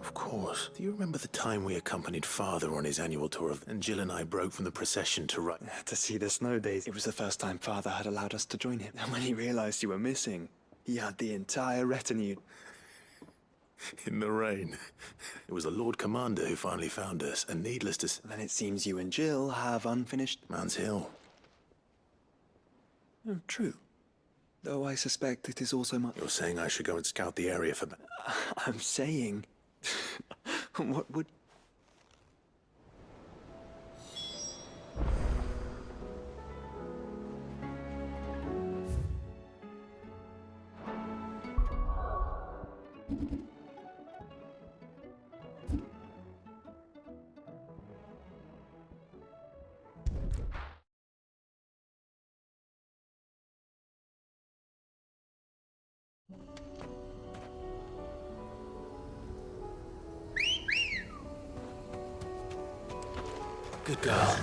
A: Of course. Do you remember the time we accompanied Father on his annual tour and Jill and I broke from the procession
D: to see the snow days? It was the first time Father had allowed us to join him. And when he realized you were missing, he had the entire retinue.
A: In the rain. It was the Lord Commander who finally found us, and needless to say...
D: Then it seems you and Jill have unfinished...
A: Man's Hill.
D: Oh, true. Though I suspect it is also much...
A: You're saying I should go and scout the area for...
D: I'm saying... What would...
A: Good girl.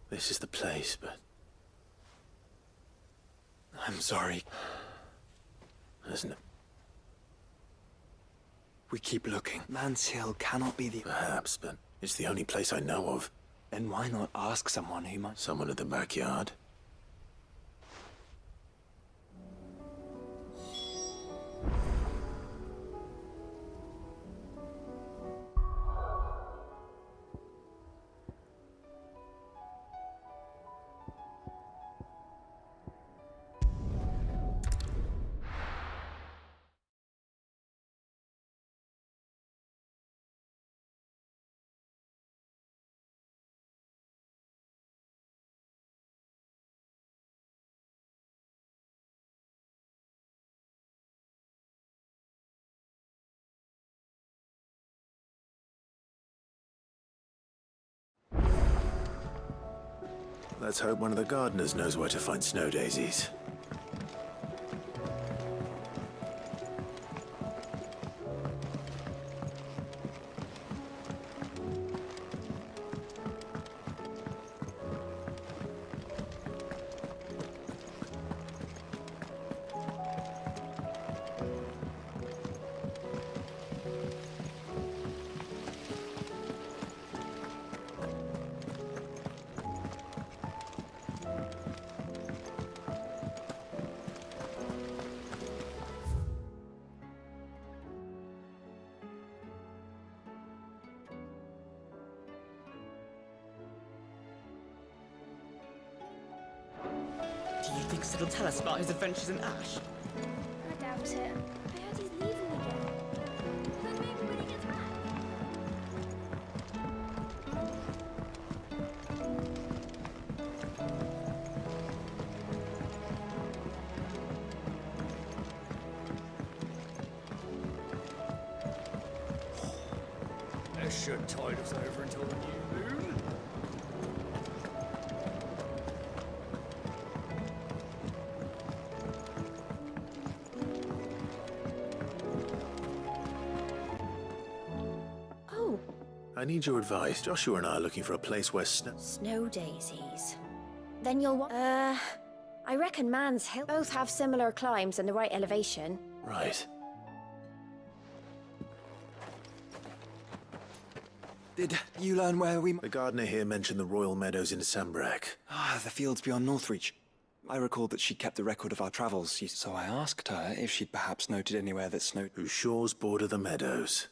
A: This is the place, but...
D: I'm sorry.
A: Isn't it?
D: We keep looking. Man's Hill cannot be the...
A: Perhaps, but it's the only place I know of.
D: Then why not ask someone who might...
A: Someone at the backyard. Let's hope one of the gardeners knows where to find snow daisies.
H: Do you think Sid will tell us about his adventures in Ash?
N: I doubt it. I heard he's leaving again. Then maybe when he gets back.
M: This should tide us over until the new moon.
A: I need your advice. Joshua and I are looking for a place where
G: Snow daisies. Then you'll want... I reckon Man's Hill. Both have similar climbs and the right elevation.
A: Right.
D: Did you learn where we...
A: The gardener here mentioned the royal meadows in Sambrak.
D: Ah, the fields beyond Northreach. I recalled that she kept a record of our travels, so I asked her if she'd perhaps noted anywhere that snowed...
A: Whose shores border the meadows.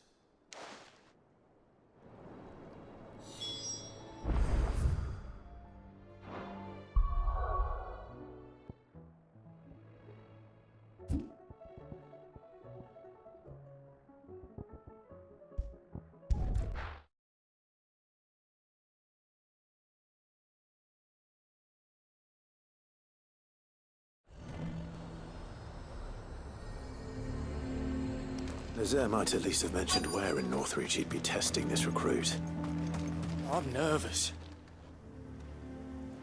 A: Nazaire might at least have mentioned where in Northreach he'd be testing this recruit.
B: I'm nervous.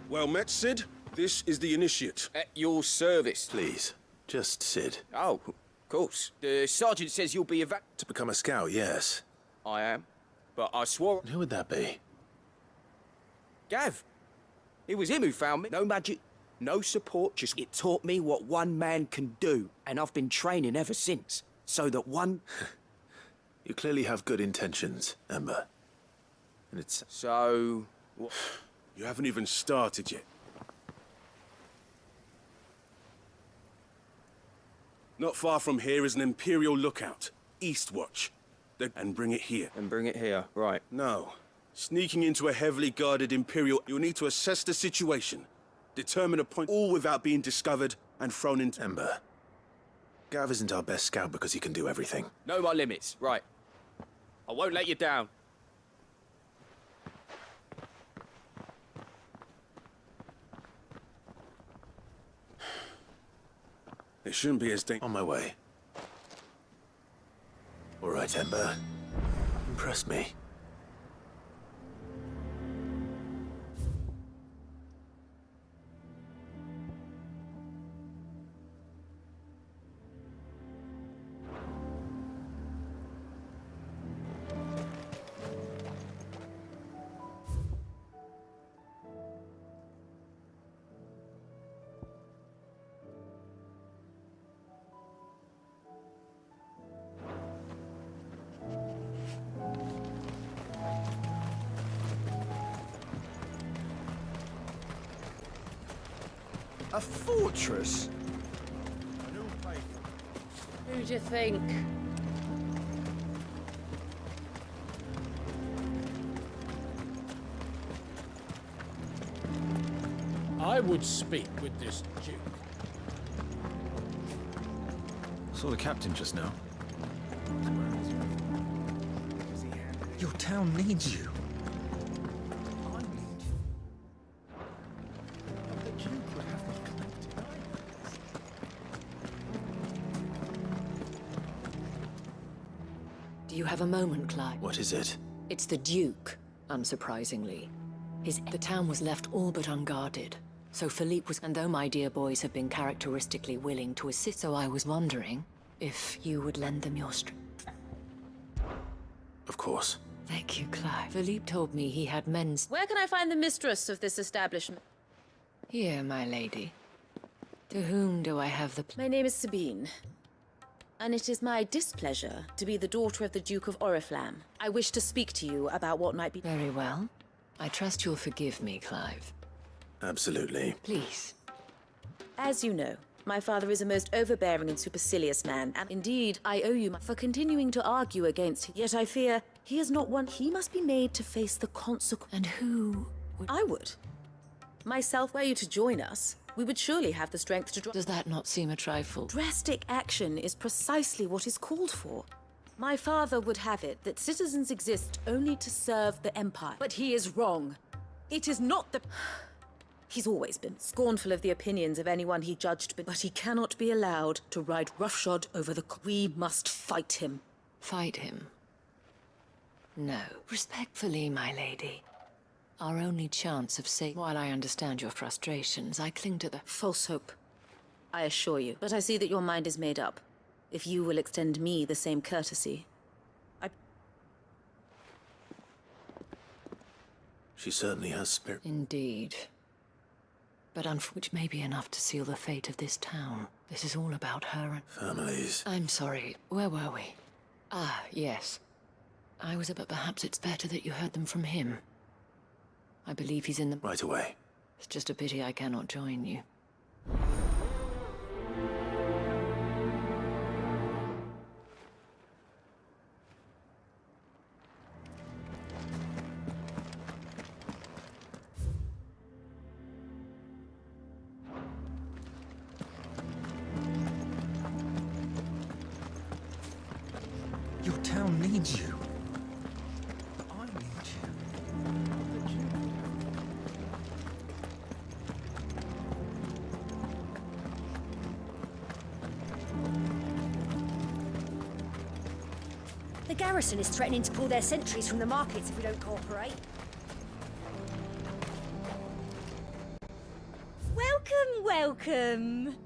Q: Well met, Sid. This is the initiate.
B: At your service.
A: Please, just Sid.
B: Oh, of course. The sergeant says you'll be
A: To become a scout, yes.
B: I am. But I swore...
A: Who would that be?
B: Gav. It was him who found me. No magic, no support, just it taught me what one man can do. And I've been training ever since. So that one...
A: You clearly have good intentions, Ember. And it's...
B: So...
Q: You haven't even started yet. Not far from here is an Imperial lookout. Eastwatch. And bring it here.
B: And bring it here, right.
Q: No. Sneaking into a heavily guarded Imperial, you'll need to assess the situation. Determine a point, all without being discovered and thrown into...
A: Ember. Gav isn't our best scout because he can do everything.
B: Know my limits, right. I won't let you down.
Q: It shouldn't be as dangerous.
A: On my way. All right, Ember. Impress me.
B: A fortress?
E: Who do you think?
M: I would speak with this Duke.
R: Saw the captain just now.
L: Your town needs you.
S: Do you have a moment, Clive?
A: What is it?
S: It's the Duke, unsurprisingly. The town was left all but unguarded. So Philippe was... And though my dear boys have been characteristically willing to assist, so I was wondering if you would lend them your strength.
A: Of course.
S: Thank you, Clive. Philippe told me he had men's...
K: Where can I find the mistress of this establishment?
S: Here, my lady. To whom do I have the...
K: My name is Sabine. And it is my displeasure to be the daughter of the Duke of Oriflamme. I wish to speak to you about what might be...
S: Very well. I trust you'll forgive me, Clive.
A: Absolutely.
S: Please.
K: As you know, my father is a most overbearing and supercilious man, and indeed, I owe you for continuing to argue against him. Yet I fear he is not one. He must be made to face the consequence.
S: And who would...
K: I would. Myself, were you to join us, we would surely have the strength to...
S: Does that not seem a trifle?
K: Drastic action is precisely what is called for. My father would have it that citizens exist only to serve the Empire. But he is wrong. It is not the... He's always been scornful of the opinions of anyone he judged, but he cannot be allowed to ride roughshod over the... We must fight him.
S: Fight him? No. Respectfully, my lady. Our only chance of saving... While I understand your frustrations, I cling to the...
K: False hope, I assure you. But I see that your mind is made up. If you will extend me the same courtesy,
A: She certainly has spirit.
S: Indeed. But which may be enough to seal the fate of this town. This is all about her and...
A: Families.
S: I'm sorry, where were we? Ah, yes. I was but perhaps it's better that you heard them from him. I believe he's in the...
A: Right away.
S: It's just a pity I cannot join you.
L: Your town needs you. I need you.
N: The garrison is threatening to pull their sentries from the markets if we don't cooperate.
I: welcome.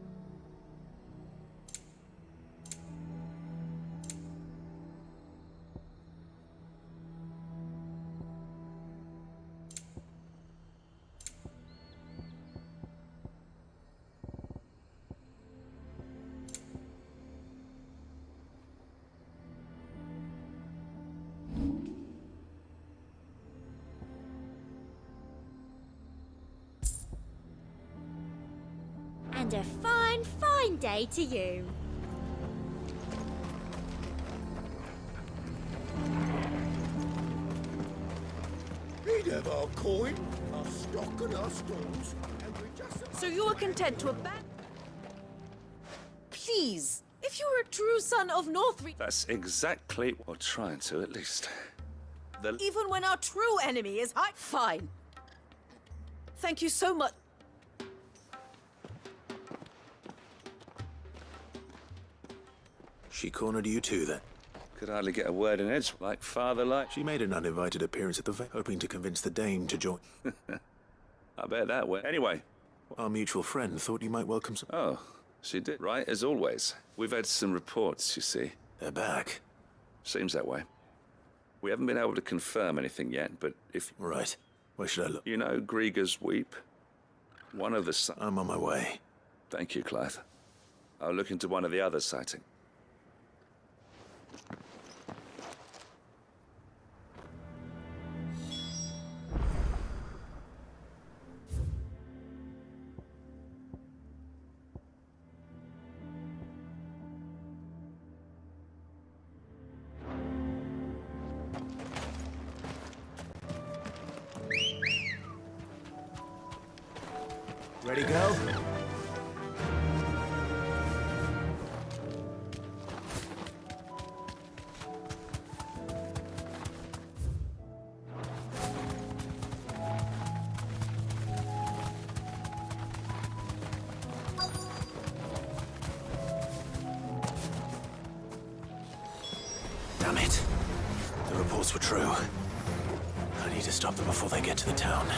I: And a fine, fine day to you.
T: We'd have our coin, our stock and our stores, and we just...
K: So you are content to abandon... Please, if you were a true son of Northreach...
J: That's exactly what we're trying to, at least.
K: Even when our true enemy is high... Fine. Thank you so much.
A: She cornered you too, then?
J: Could hardly get a word in edge, like father like.
A: She made an uninvited appearance at the hoping to convince the dame to join.
J: I bet that went. Anyway.
A: Our mutual friend thought you might welcome some...
J: Oh, she did. Right, as always. We've had some reports, you see.
A: They're back.
J: Seems that way. We haven't been able to confirm anything yet, but if...
A: Right. Where should I look?
J: You know Grieger's Weep? One of the...
A: I'm on my way.
J: Thank you, Clive. I'll look into one of the other sightings.
A: Ready, go? Damn it. The reports were true. I need to stop them before they get to the town.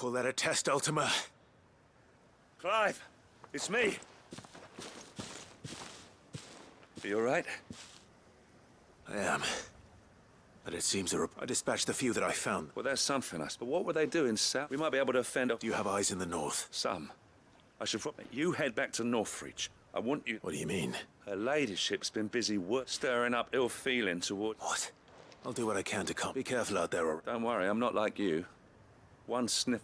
A: Call that a test, Ultima?
J: Clive, it's me. Are you all right?
A: I am. But it seems I dispatched the few that I found.
J: Well, there's something, but what were they doing, Sal? We might be able to fend off...
A: Do you have eyes in the north?
J: Some. I should... You head back to Northreach. I want you...
A: What do you mean?
J: Her ladyship's been busy stirring up ill feeling toward...
A: What? I'll do what I can to calm. Be careful out there, or...
J: Don't worry, I'm not like you. One sniff...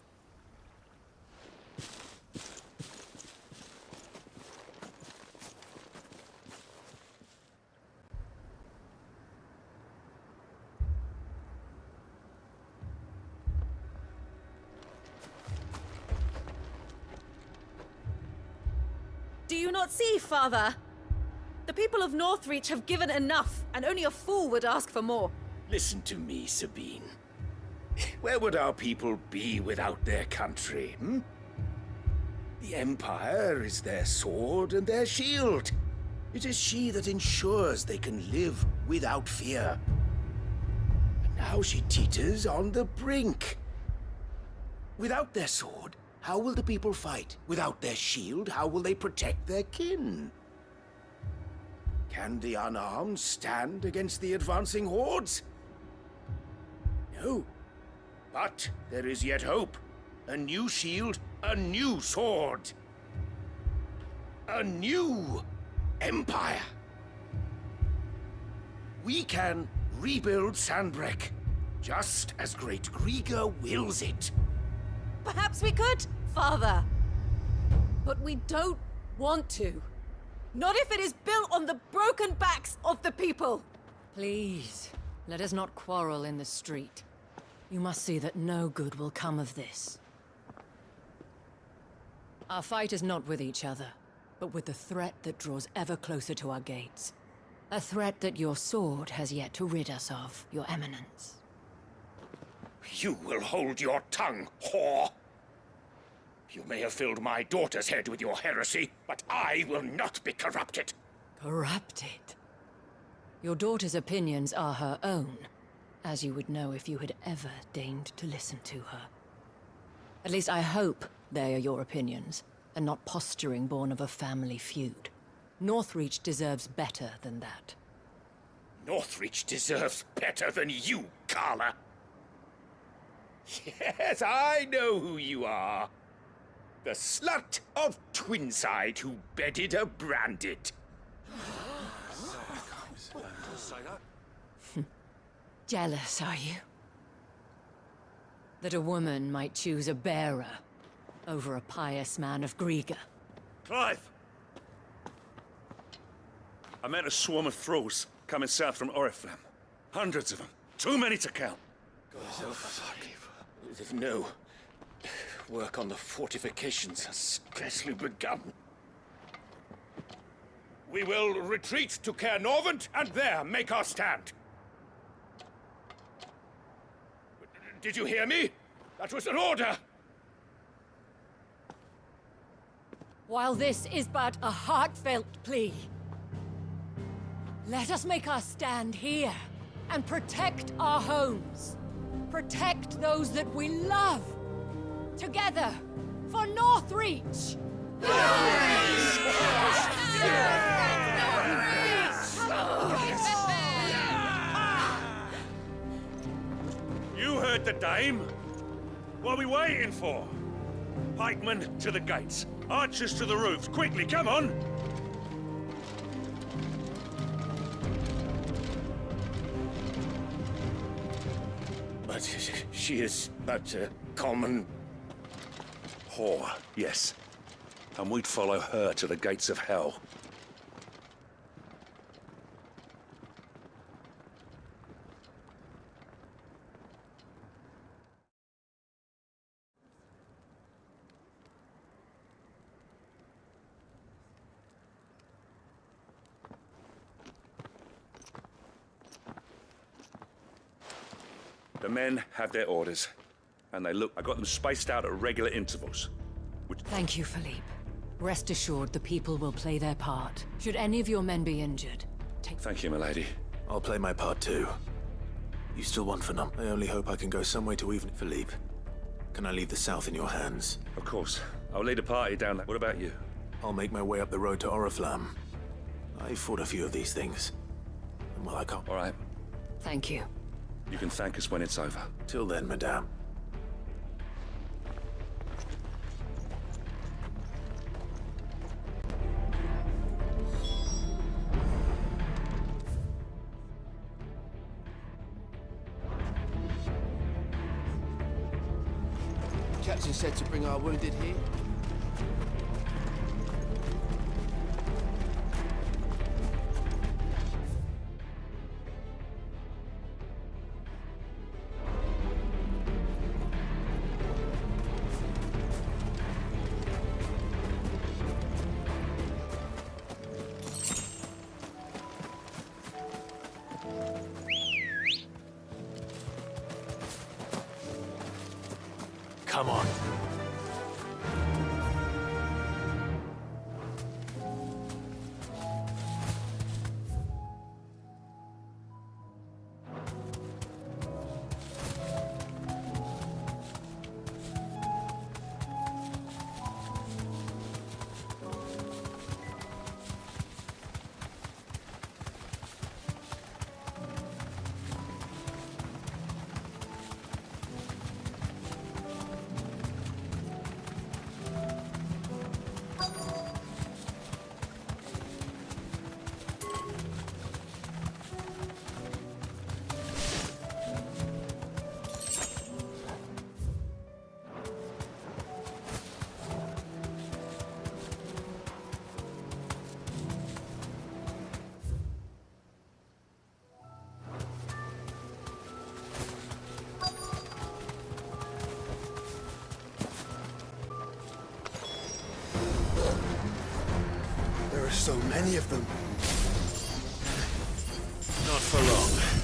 K: Do you not see, Father? The people of Northreach have given enough, and only a fool would ask for more.
T: Listen to me, Sabine. Where would our people be without their country, hmm? The Empire is their sword and their shield. It is she that ensures they can live without fear. And now she teeters on the brink. Without their sword, how will the people fight? Without their shield, how will they protect their kin? Can the unarmed stand against the advancing hordes? No. But there is yet hope. A new shield, a new sword. A new empire. We can rebuild Sandbreck, just as Great Griga wills it.
K: Perhaps we could, Father. But we don't want to. Not if it is built on the broken backs of the people.
S: Please, let us not quarrel in the street. You must see that no good will come of this. Our fight is not with each other, but with the threat that draws ever closer to our gates. A threat that your sword has yet to rid us of, Your Eminence.
T: You will hold your tongue, whore! You may have filled my daughter's head with your heresy, but I will not be corrupted.
S: Corrupted? Your daughter's opinions are her own, as you would know if you had ever deigned to listen to her. At least I hope they are your opinions, and not posturing born of a family feud. Northreach deserves better than that.
T: Northreach deserves better than you, Carla. Yes, I know who you are. The slut of Twinside who bedded a Branded.
S: Jealous, are you? That a woman might choose a bearer over a pious man of Griga.
J: Clive! I met a swarm of thralls coming south from Oriflamme. Hundreds of them. Too many to count.
T: No. Work on the fortifications has scarcely begun. We will retreat to Caer Norvent and there make our stand. Did you hear me? That was an order!
S: While this is but a heartfelt plea, let us make our stand here and protect our homes. Protect those that we love. Together, for Northreach!
J: You heard the dame. What are we waiting for? Pikemen to the gates. Archers to the roofs. Quickly, come on!
T: But she is but a common...
J: whore, yes. And we'd follow her to the gates of hell. The men have their orders, and they look... I got them spaced out at regular intervals.
S: Thank you, Philippe. Rest assured the people will play their part. Should any of your men be injured,
J: Thank you, milady.
A: I'll play my part too. You still want for none. I only hope I can go some way to even... Philippe, Can I leave the south in your hands?
J: Of course. I'll lead a party down there. What about you?
A: I'll make my way up the road to Oriflamme. I fought a few of these things. And well, I can't...
J: All right.
S: Thank you.
J: You can thank us when it's over.
A: Till then, madame.
B: Captain said to bring our wounded here.
A: Come on.
B: There are so many of them.
A: Not for long.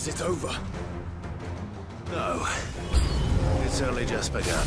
B: Is it over?
A: No. It's only just begun.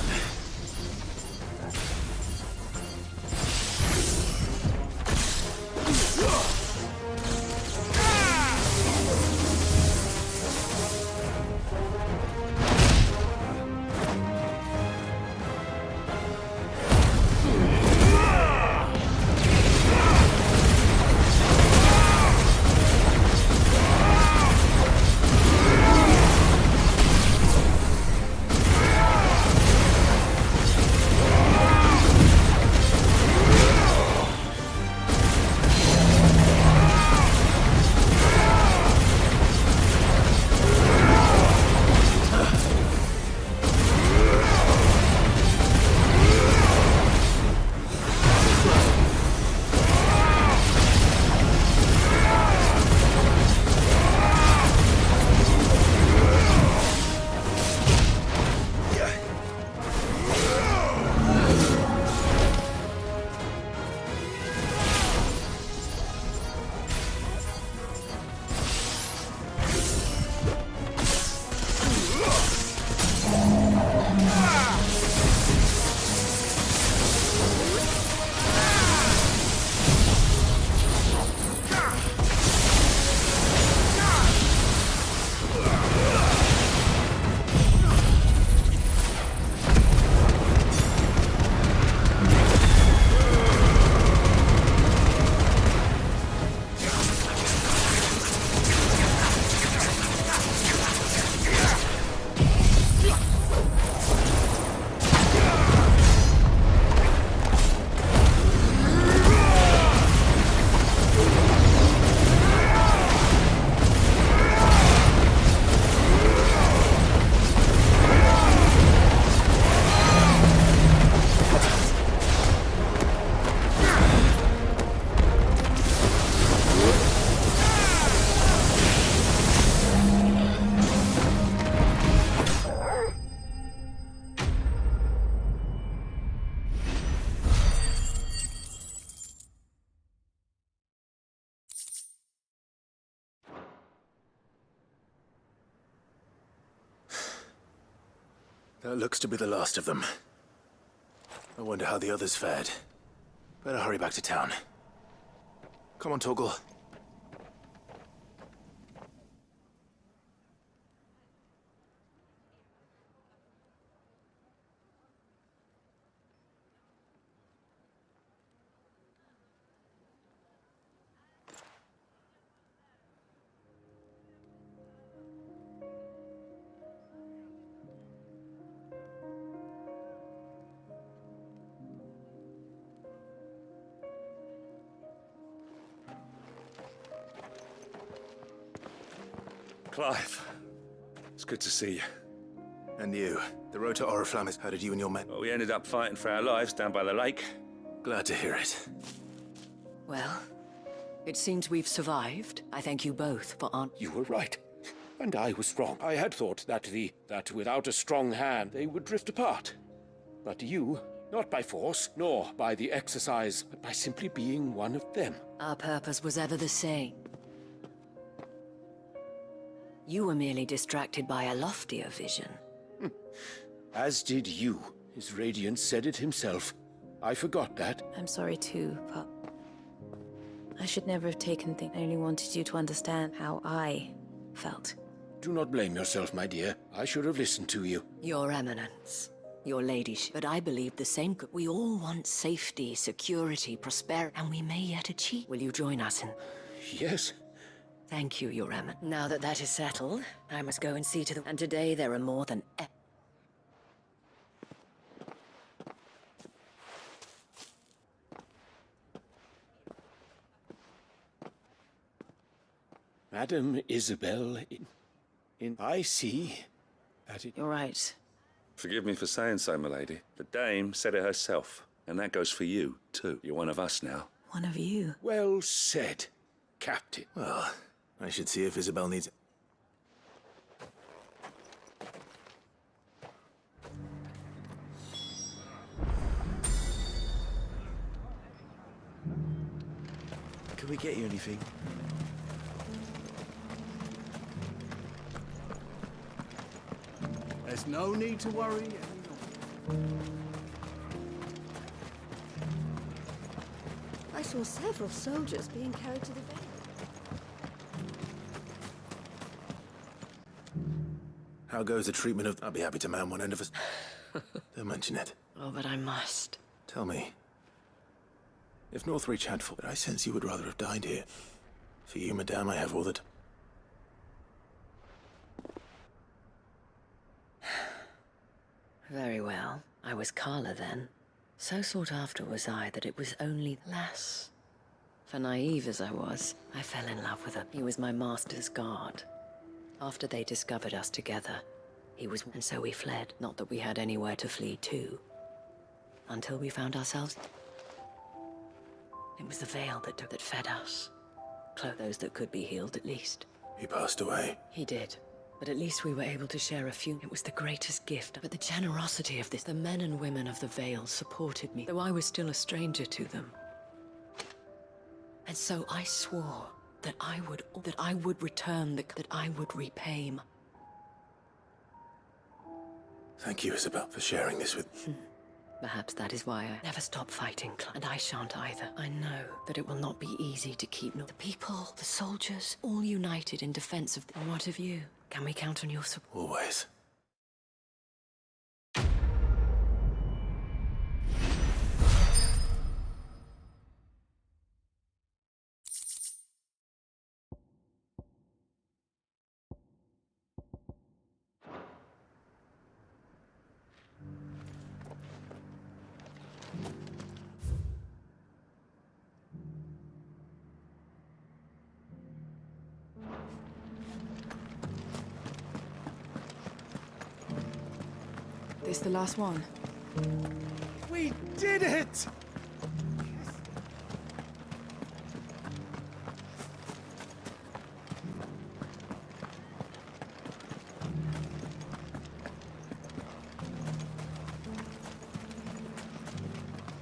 A: That looks to be the last of them. I wonder how the others fared. Better hurry back to town. Come on, Torgal.
J: Clive, it's good to see you.
A: And you. The road to Oriflamme is... How did you and your men...
J: Well, we ended up fighting for our lives down by the lake.
A: Glad to hear it.
S: Well, it seems we've survived. I thank you both for
T: You were right. And I was wrong. I had thought that without a strong hand, they would drift apart. But you, not by force, nor by the exercise, but by simply being one of them.
S: Our purpose was ever the same. You were merely distracted by a loftier vision.
T: As did you. His radiance said it himself. I forgot that.
G: I'm sorry too, Pop. I should never have taken things. I only wanted you to understand how I felt.
T: Do not blame yourself, my dear. I should have listened to you.
S: Your Eminence, your ladyship. But I believe the same could. We all want safety, security, prosperity, and we may yet achieve. Will you join us in...
T: Yes.
S: Thank you, Your Eminence. Now that that is settled, I must go and see to the... And today there are more than...
T: Madam Isabel, I see that it...
G: You're right.
J: Forgive me for saying so, my lady. The dame said it herself. And that goes for you, too. You're one of us now.
G: One of you.
T: Well said, Captain.
A: Well, I should see if Isabel needs...
B: Can we get you anything?
Q: There's no need to worry.
I: I saw several soldiers being carried to the Vale.
A: How goes the treatment of... I'll be happy to man one end of us. Don't mention it.
S: Oh, but I must.
A: Tell me. If Northreach had fought, I sense you would rather have died here. For you, madame, I have all that...
S: Very well. I was Carla then. So sought after was I that it was only less. For naive as I was, I fell in love with her. He was my master's guard. After they discovered us together, he was... And so we fled. Not that we had anywhere to flee to. Until we found ourselves... It was the veil that fed us. Those that could be healed, at least.
A: He passed away.
S: He did. But at least we were able to share a few. It was the greatest gift. But the generosity of this, the men and women of the Vale supported me, though I was still a stranger to them. And so I swore that I would return, that I would repay.
A: Thank you, Isabel, for sharing this with...
S: Perhaps that is why I never stop fighting, and I shan't either. I know that it will not be easy to keep the people, the soldiers, all united in defense of... And what of you? Can we count on your support?
A: Always.
G: This the last one?
B: We did it!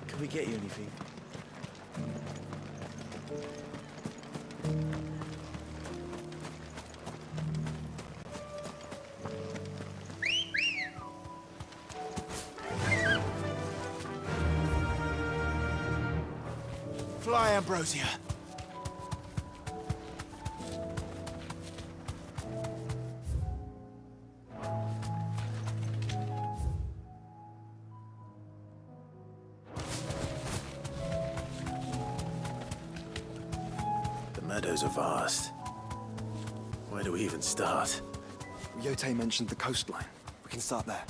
B: Can we get you anything?
D: Fly, Ambrosia.
A: The meadows are vast. Where do we even start?
D: Yote mentioned the coastline. We can start there.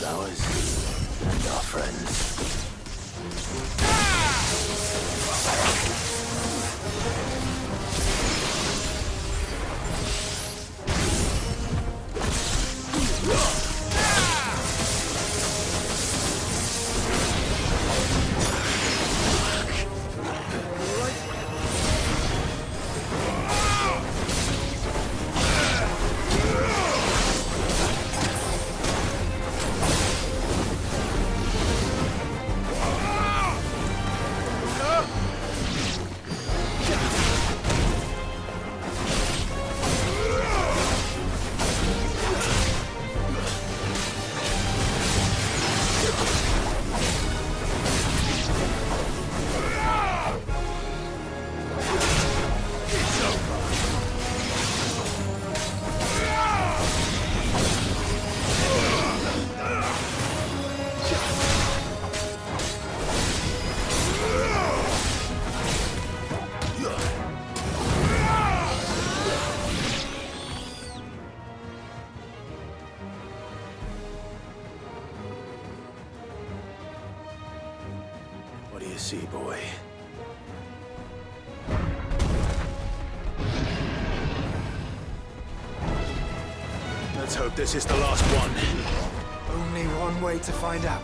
A: And our friends. What do you see, boy? Let's hope this is the last one.
D: Only one way to find out.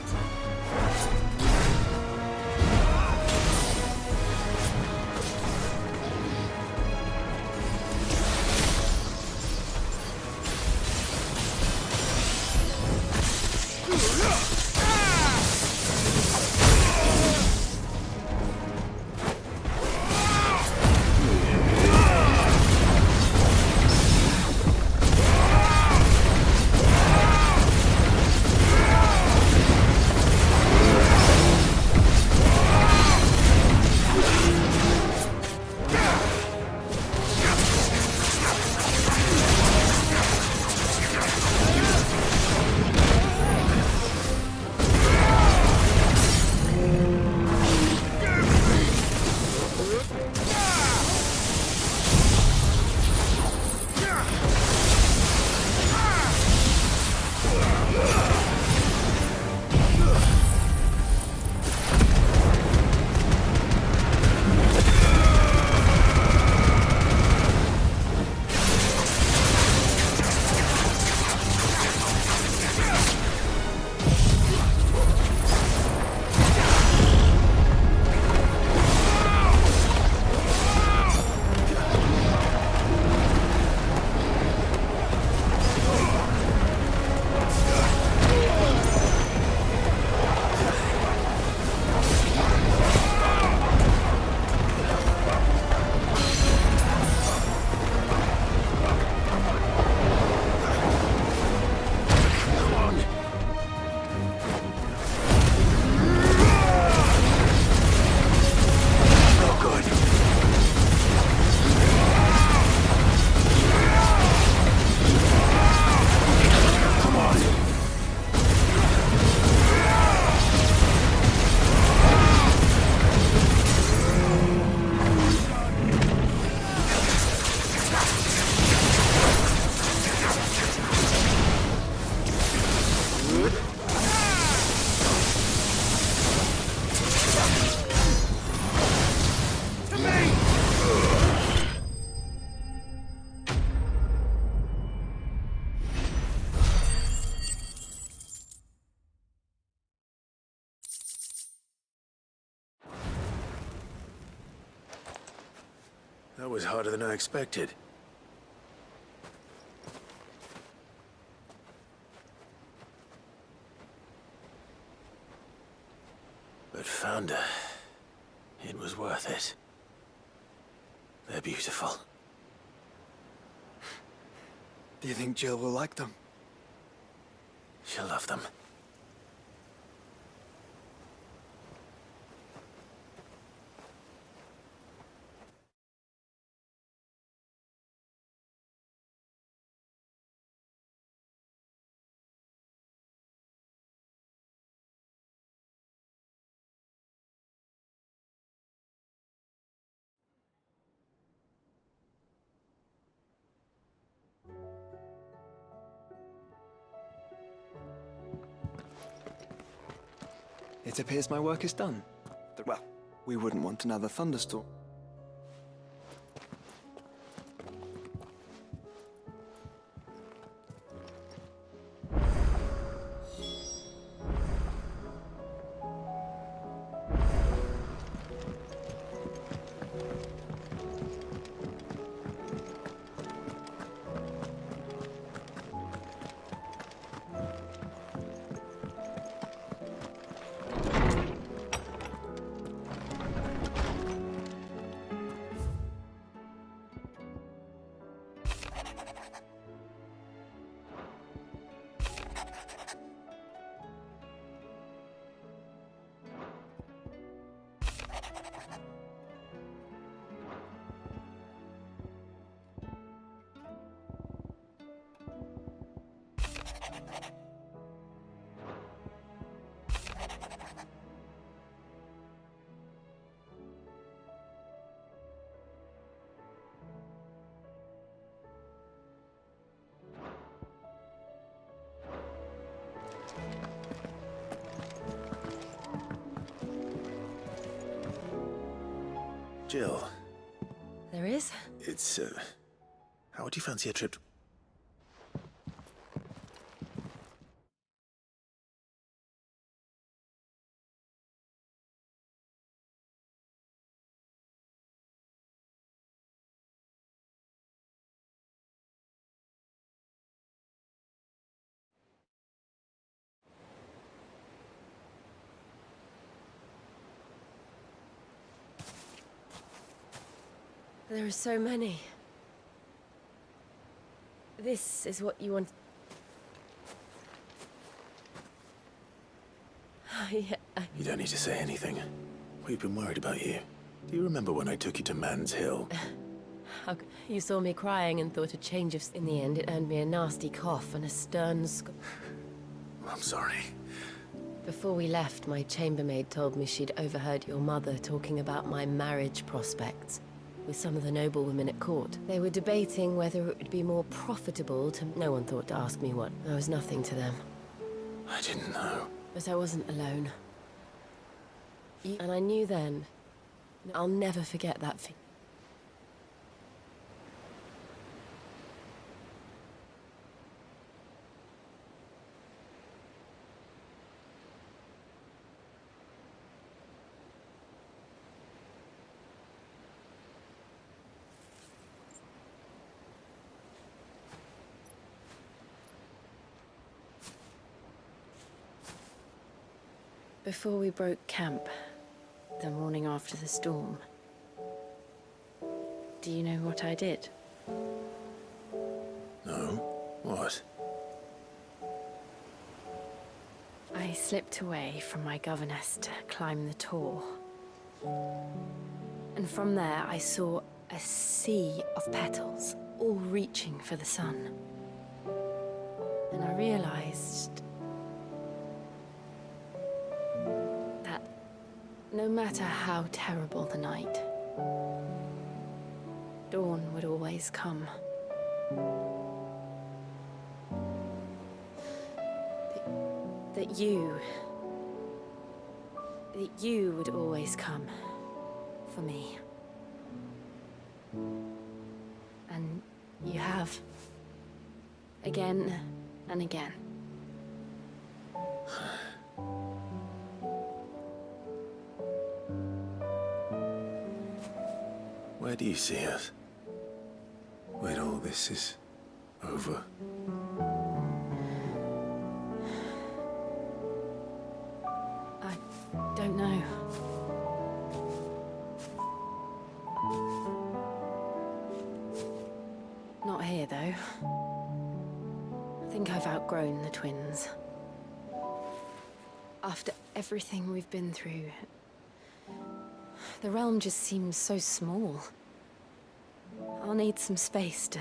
A: That was harder than I expected. But Founder, it was worth it. They're beautiful.
D: Do you think Jill will like them?
A: She'll love them.
D: It appears my work is done. Well, we wouldn't want another thunderstorm.
A: Jill.
U: There is?
A: It's, how would you fancy a trip?
U: There are so many. This is what you want. Yeah.
A: You don't need to say anything. We've been worried about you. Do you remember when I took you to Man's Hill?
U: You saw me crying and thought a change of... In the end, it earned me a nasty cough and a stern
A: I'm sorry.
U: Before we left, my chambermaid told me she'd overheard your mother talking about my marriage prospects with some of the noblewomen at court. They were debating whether it would be more profitable to... No one thought to ask me what. I was nothing to them.
A: I didn't know.
U: But I wasn't alone. And I knew then, I'll never forget that feeling. Before we broke camp, the morning after the storm, do you know what I did?
A: No? What?
U: I slipped away from my governess to climb the tor. And from there I saw a sea of petals, all reaching for the sun. And I realized that no matter how terrible the night, dawn would always come. That you would always come for me. And you have. Again and again.
A: Where Where do you see us? When all this is over?
U: I don't know. Not here, though. I think I've outgrown the twins. After everything we've been through, the realm just seems so small. I'll need some space to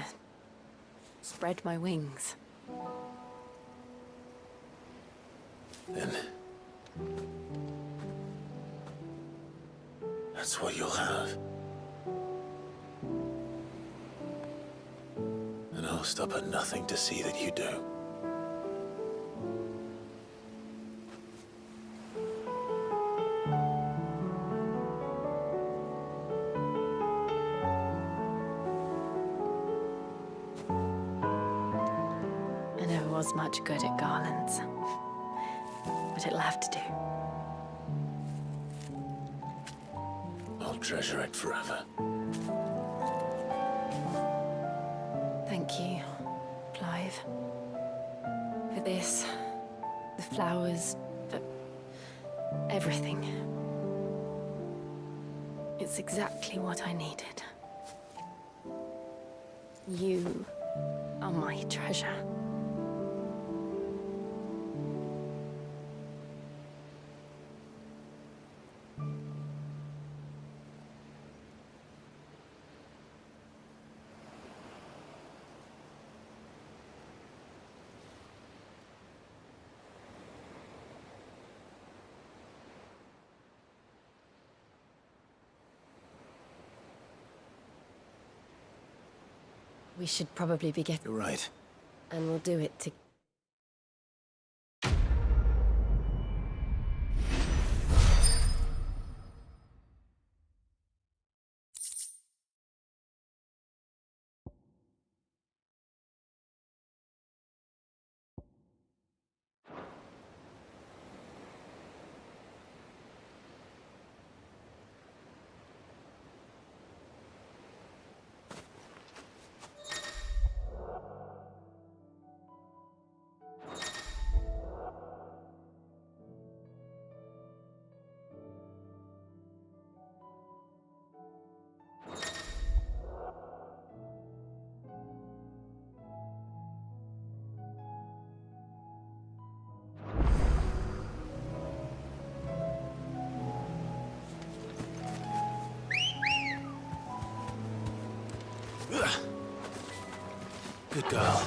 U: spread my wings.
A: Then... that's what you'll have. And I'll stop at nothing to see that you do.
U: I never was much good at garlands, but it'll have to do.
A: I'll treasure it forever.
U: Thank you, Clive. For this, the flowers, for everything. It's exactly what I needed. You are my treasure. We should probably be getting...
A: You're right.
U: And we'll do it to...
A: Good girl.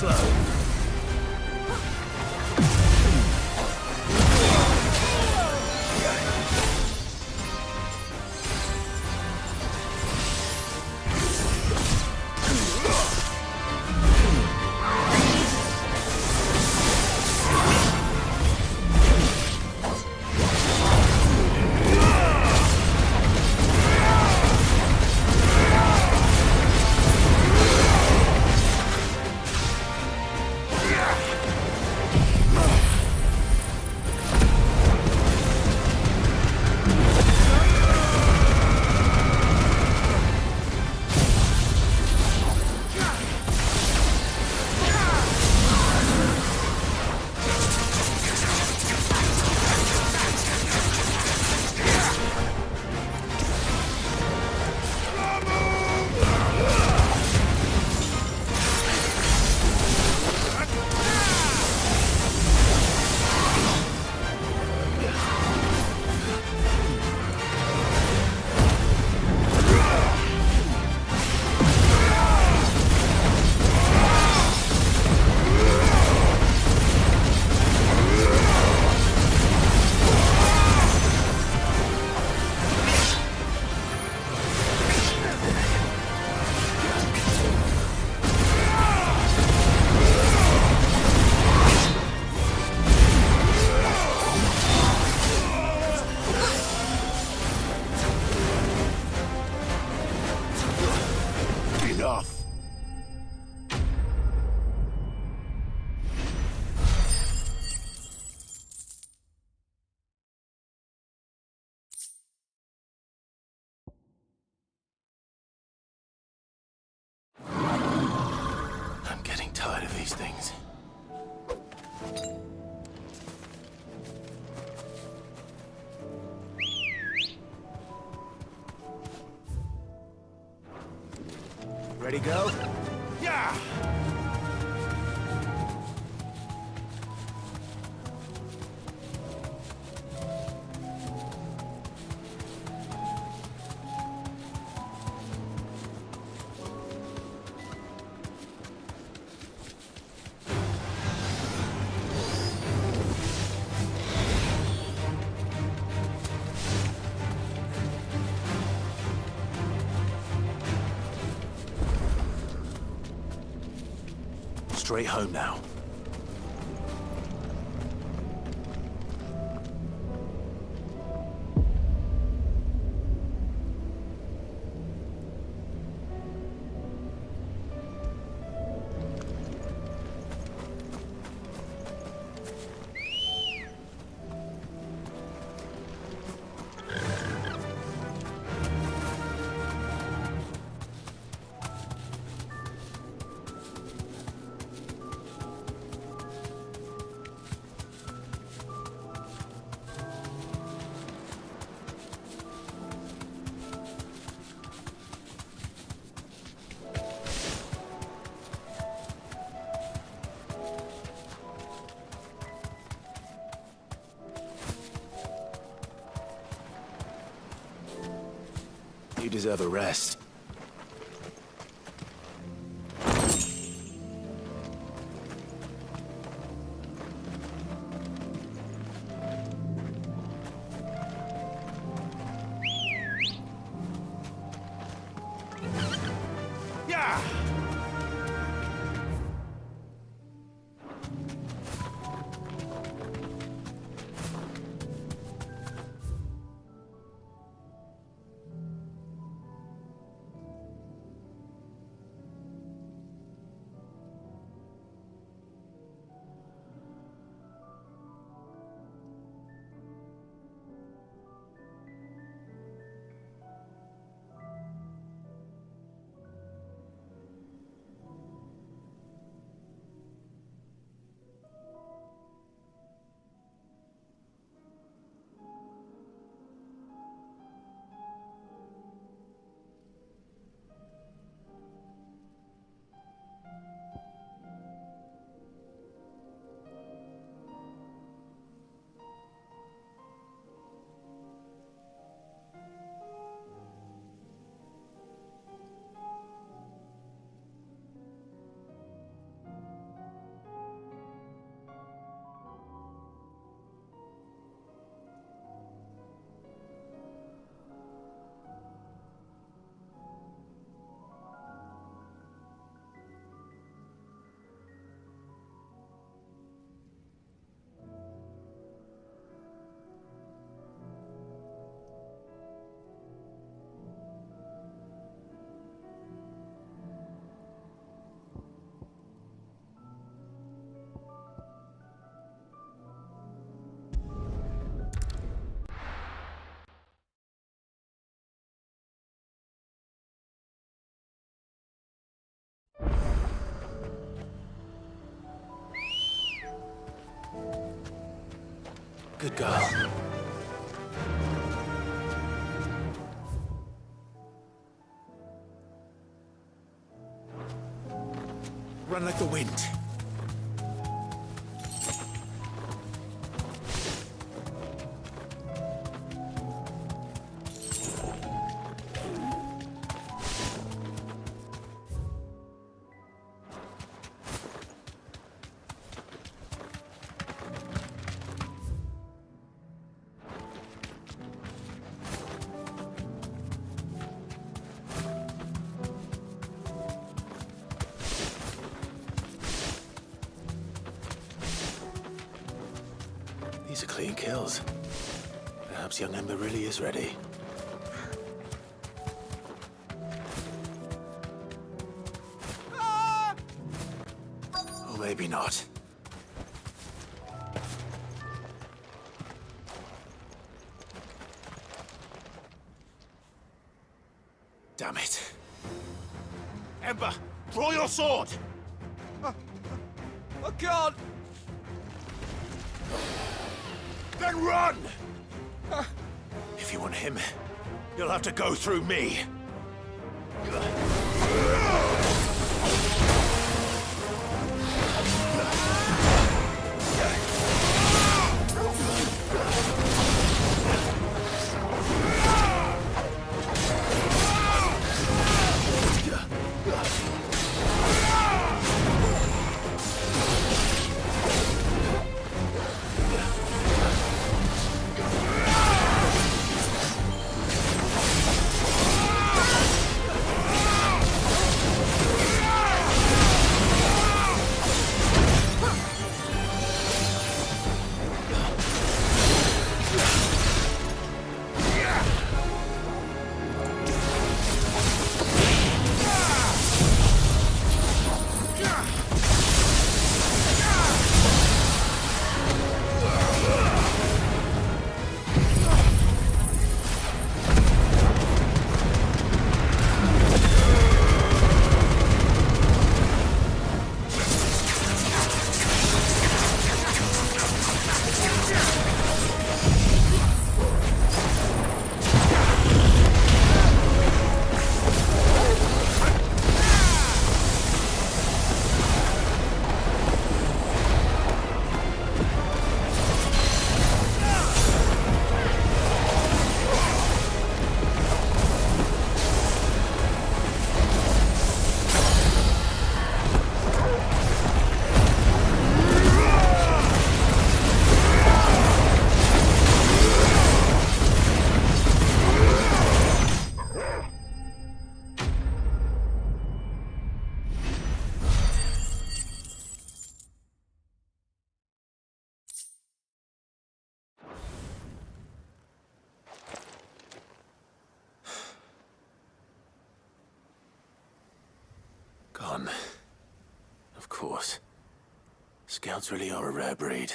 A: slow.
Q: Enough!
A: I'm getting tired of these things.
B: Ready, go?
Q: Yeah!
A: Straight home now. You deserve a rest.
Q: Yeah!
A: Good girl. Run like the wind. These are clean kills. Perhaps young Ember really is ready. Or maybe not. Damn it.
Q: Ember, draw your sword!
B: I can't!
Q: Then run!
A: If you want him, you'll have to go through me. Gone. Of course. Scouts really are a rare breed.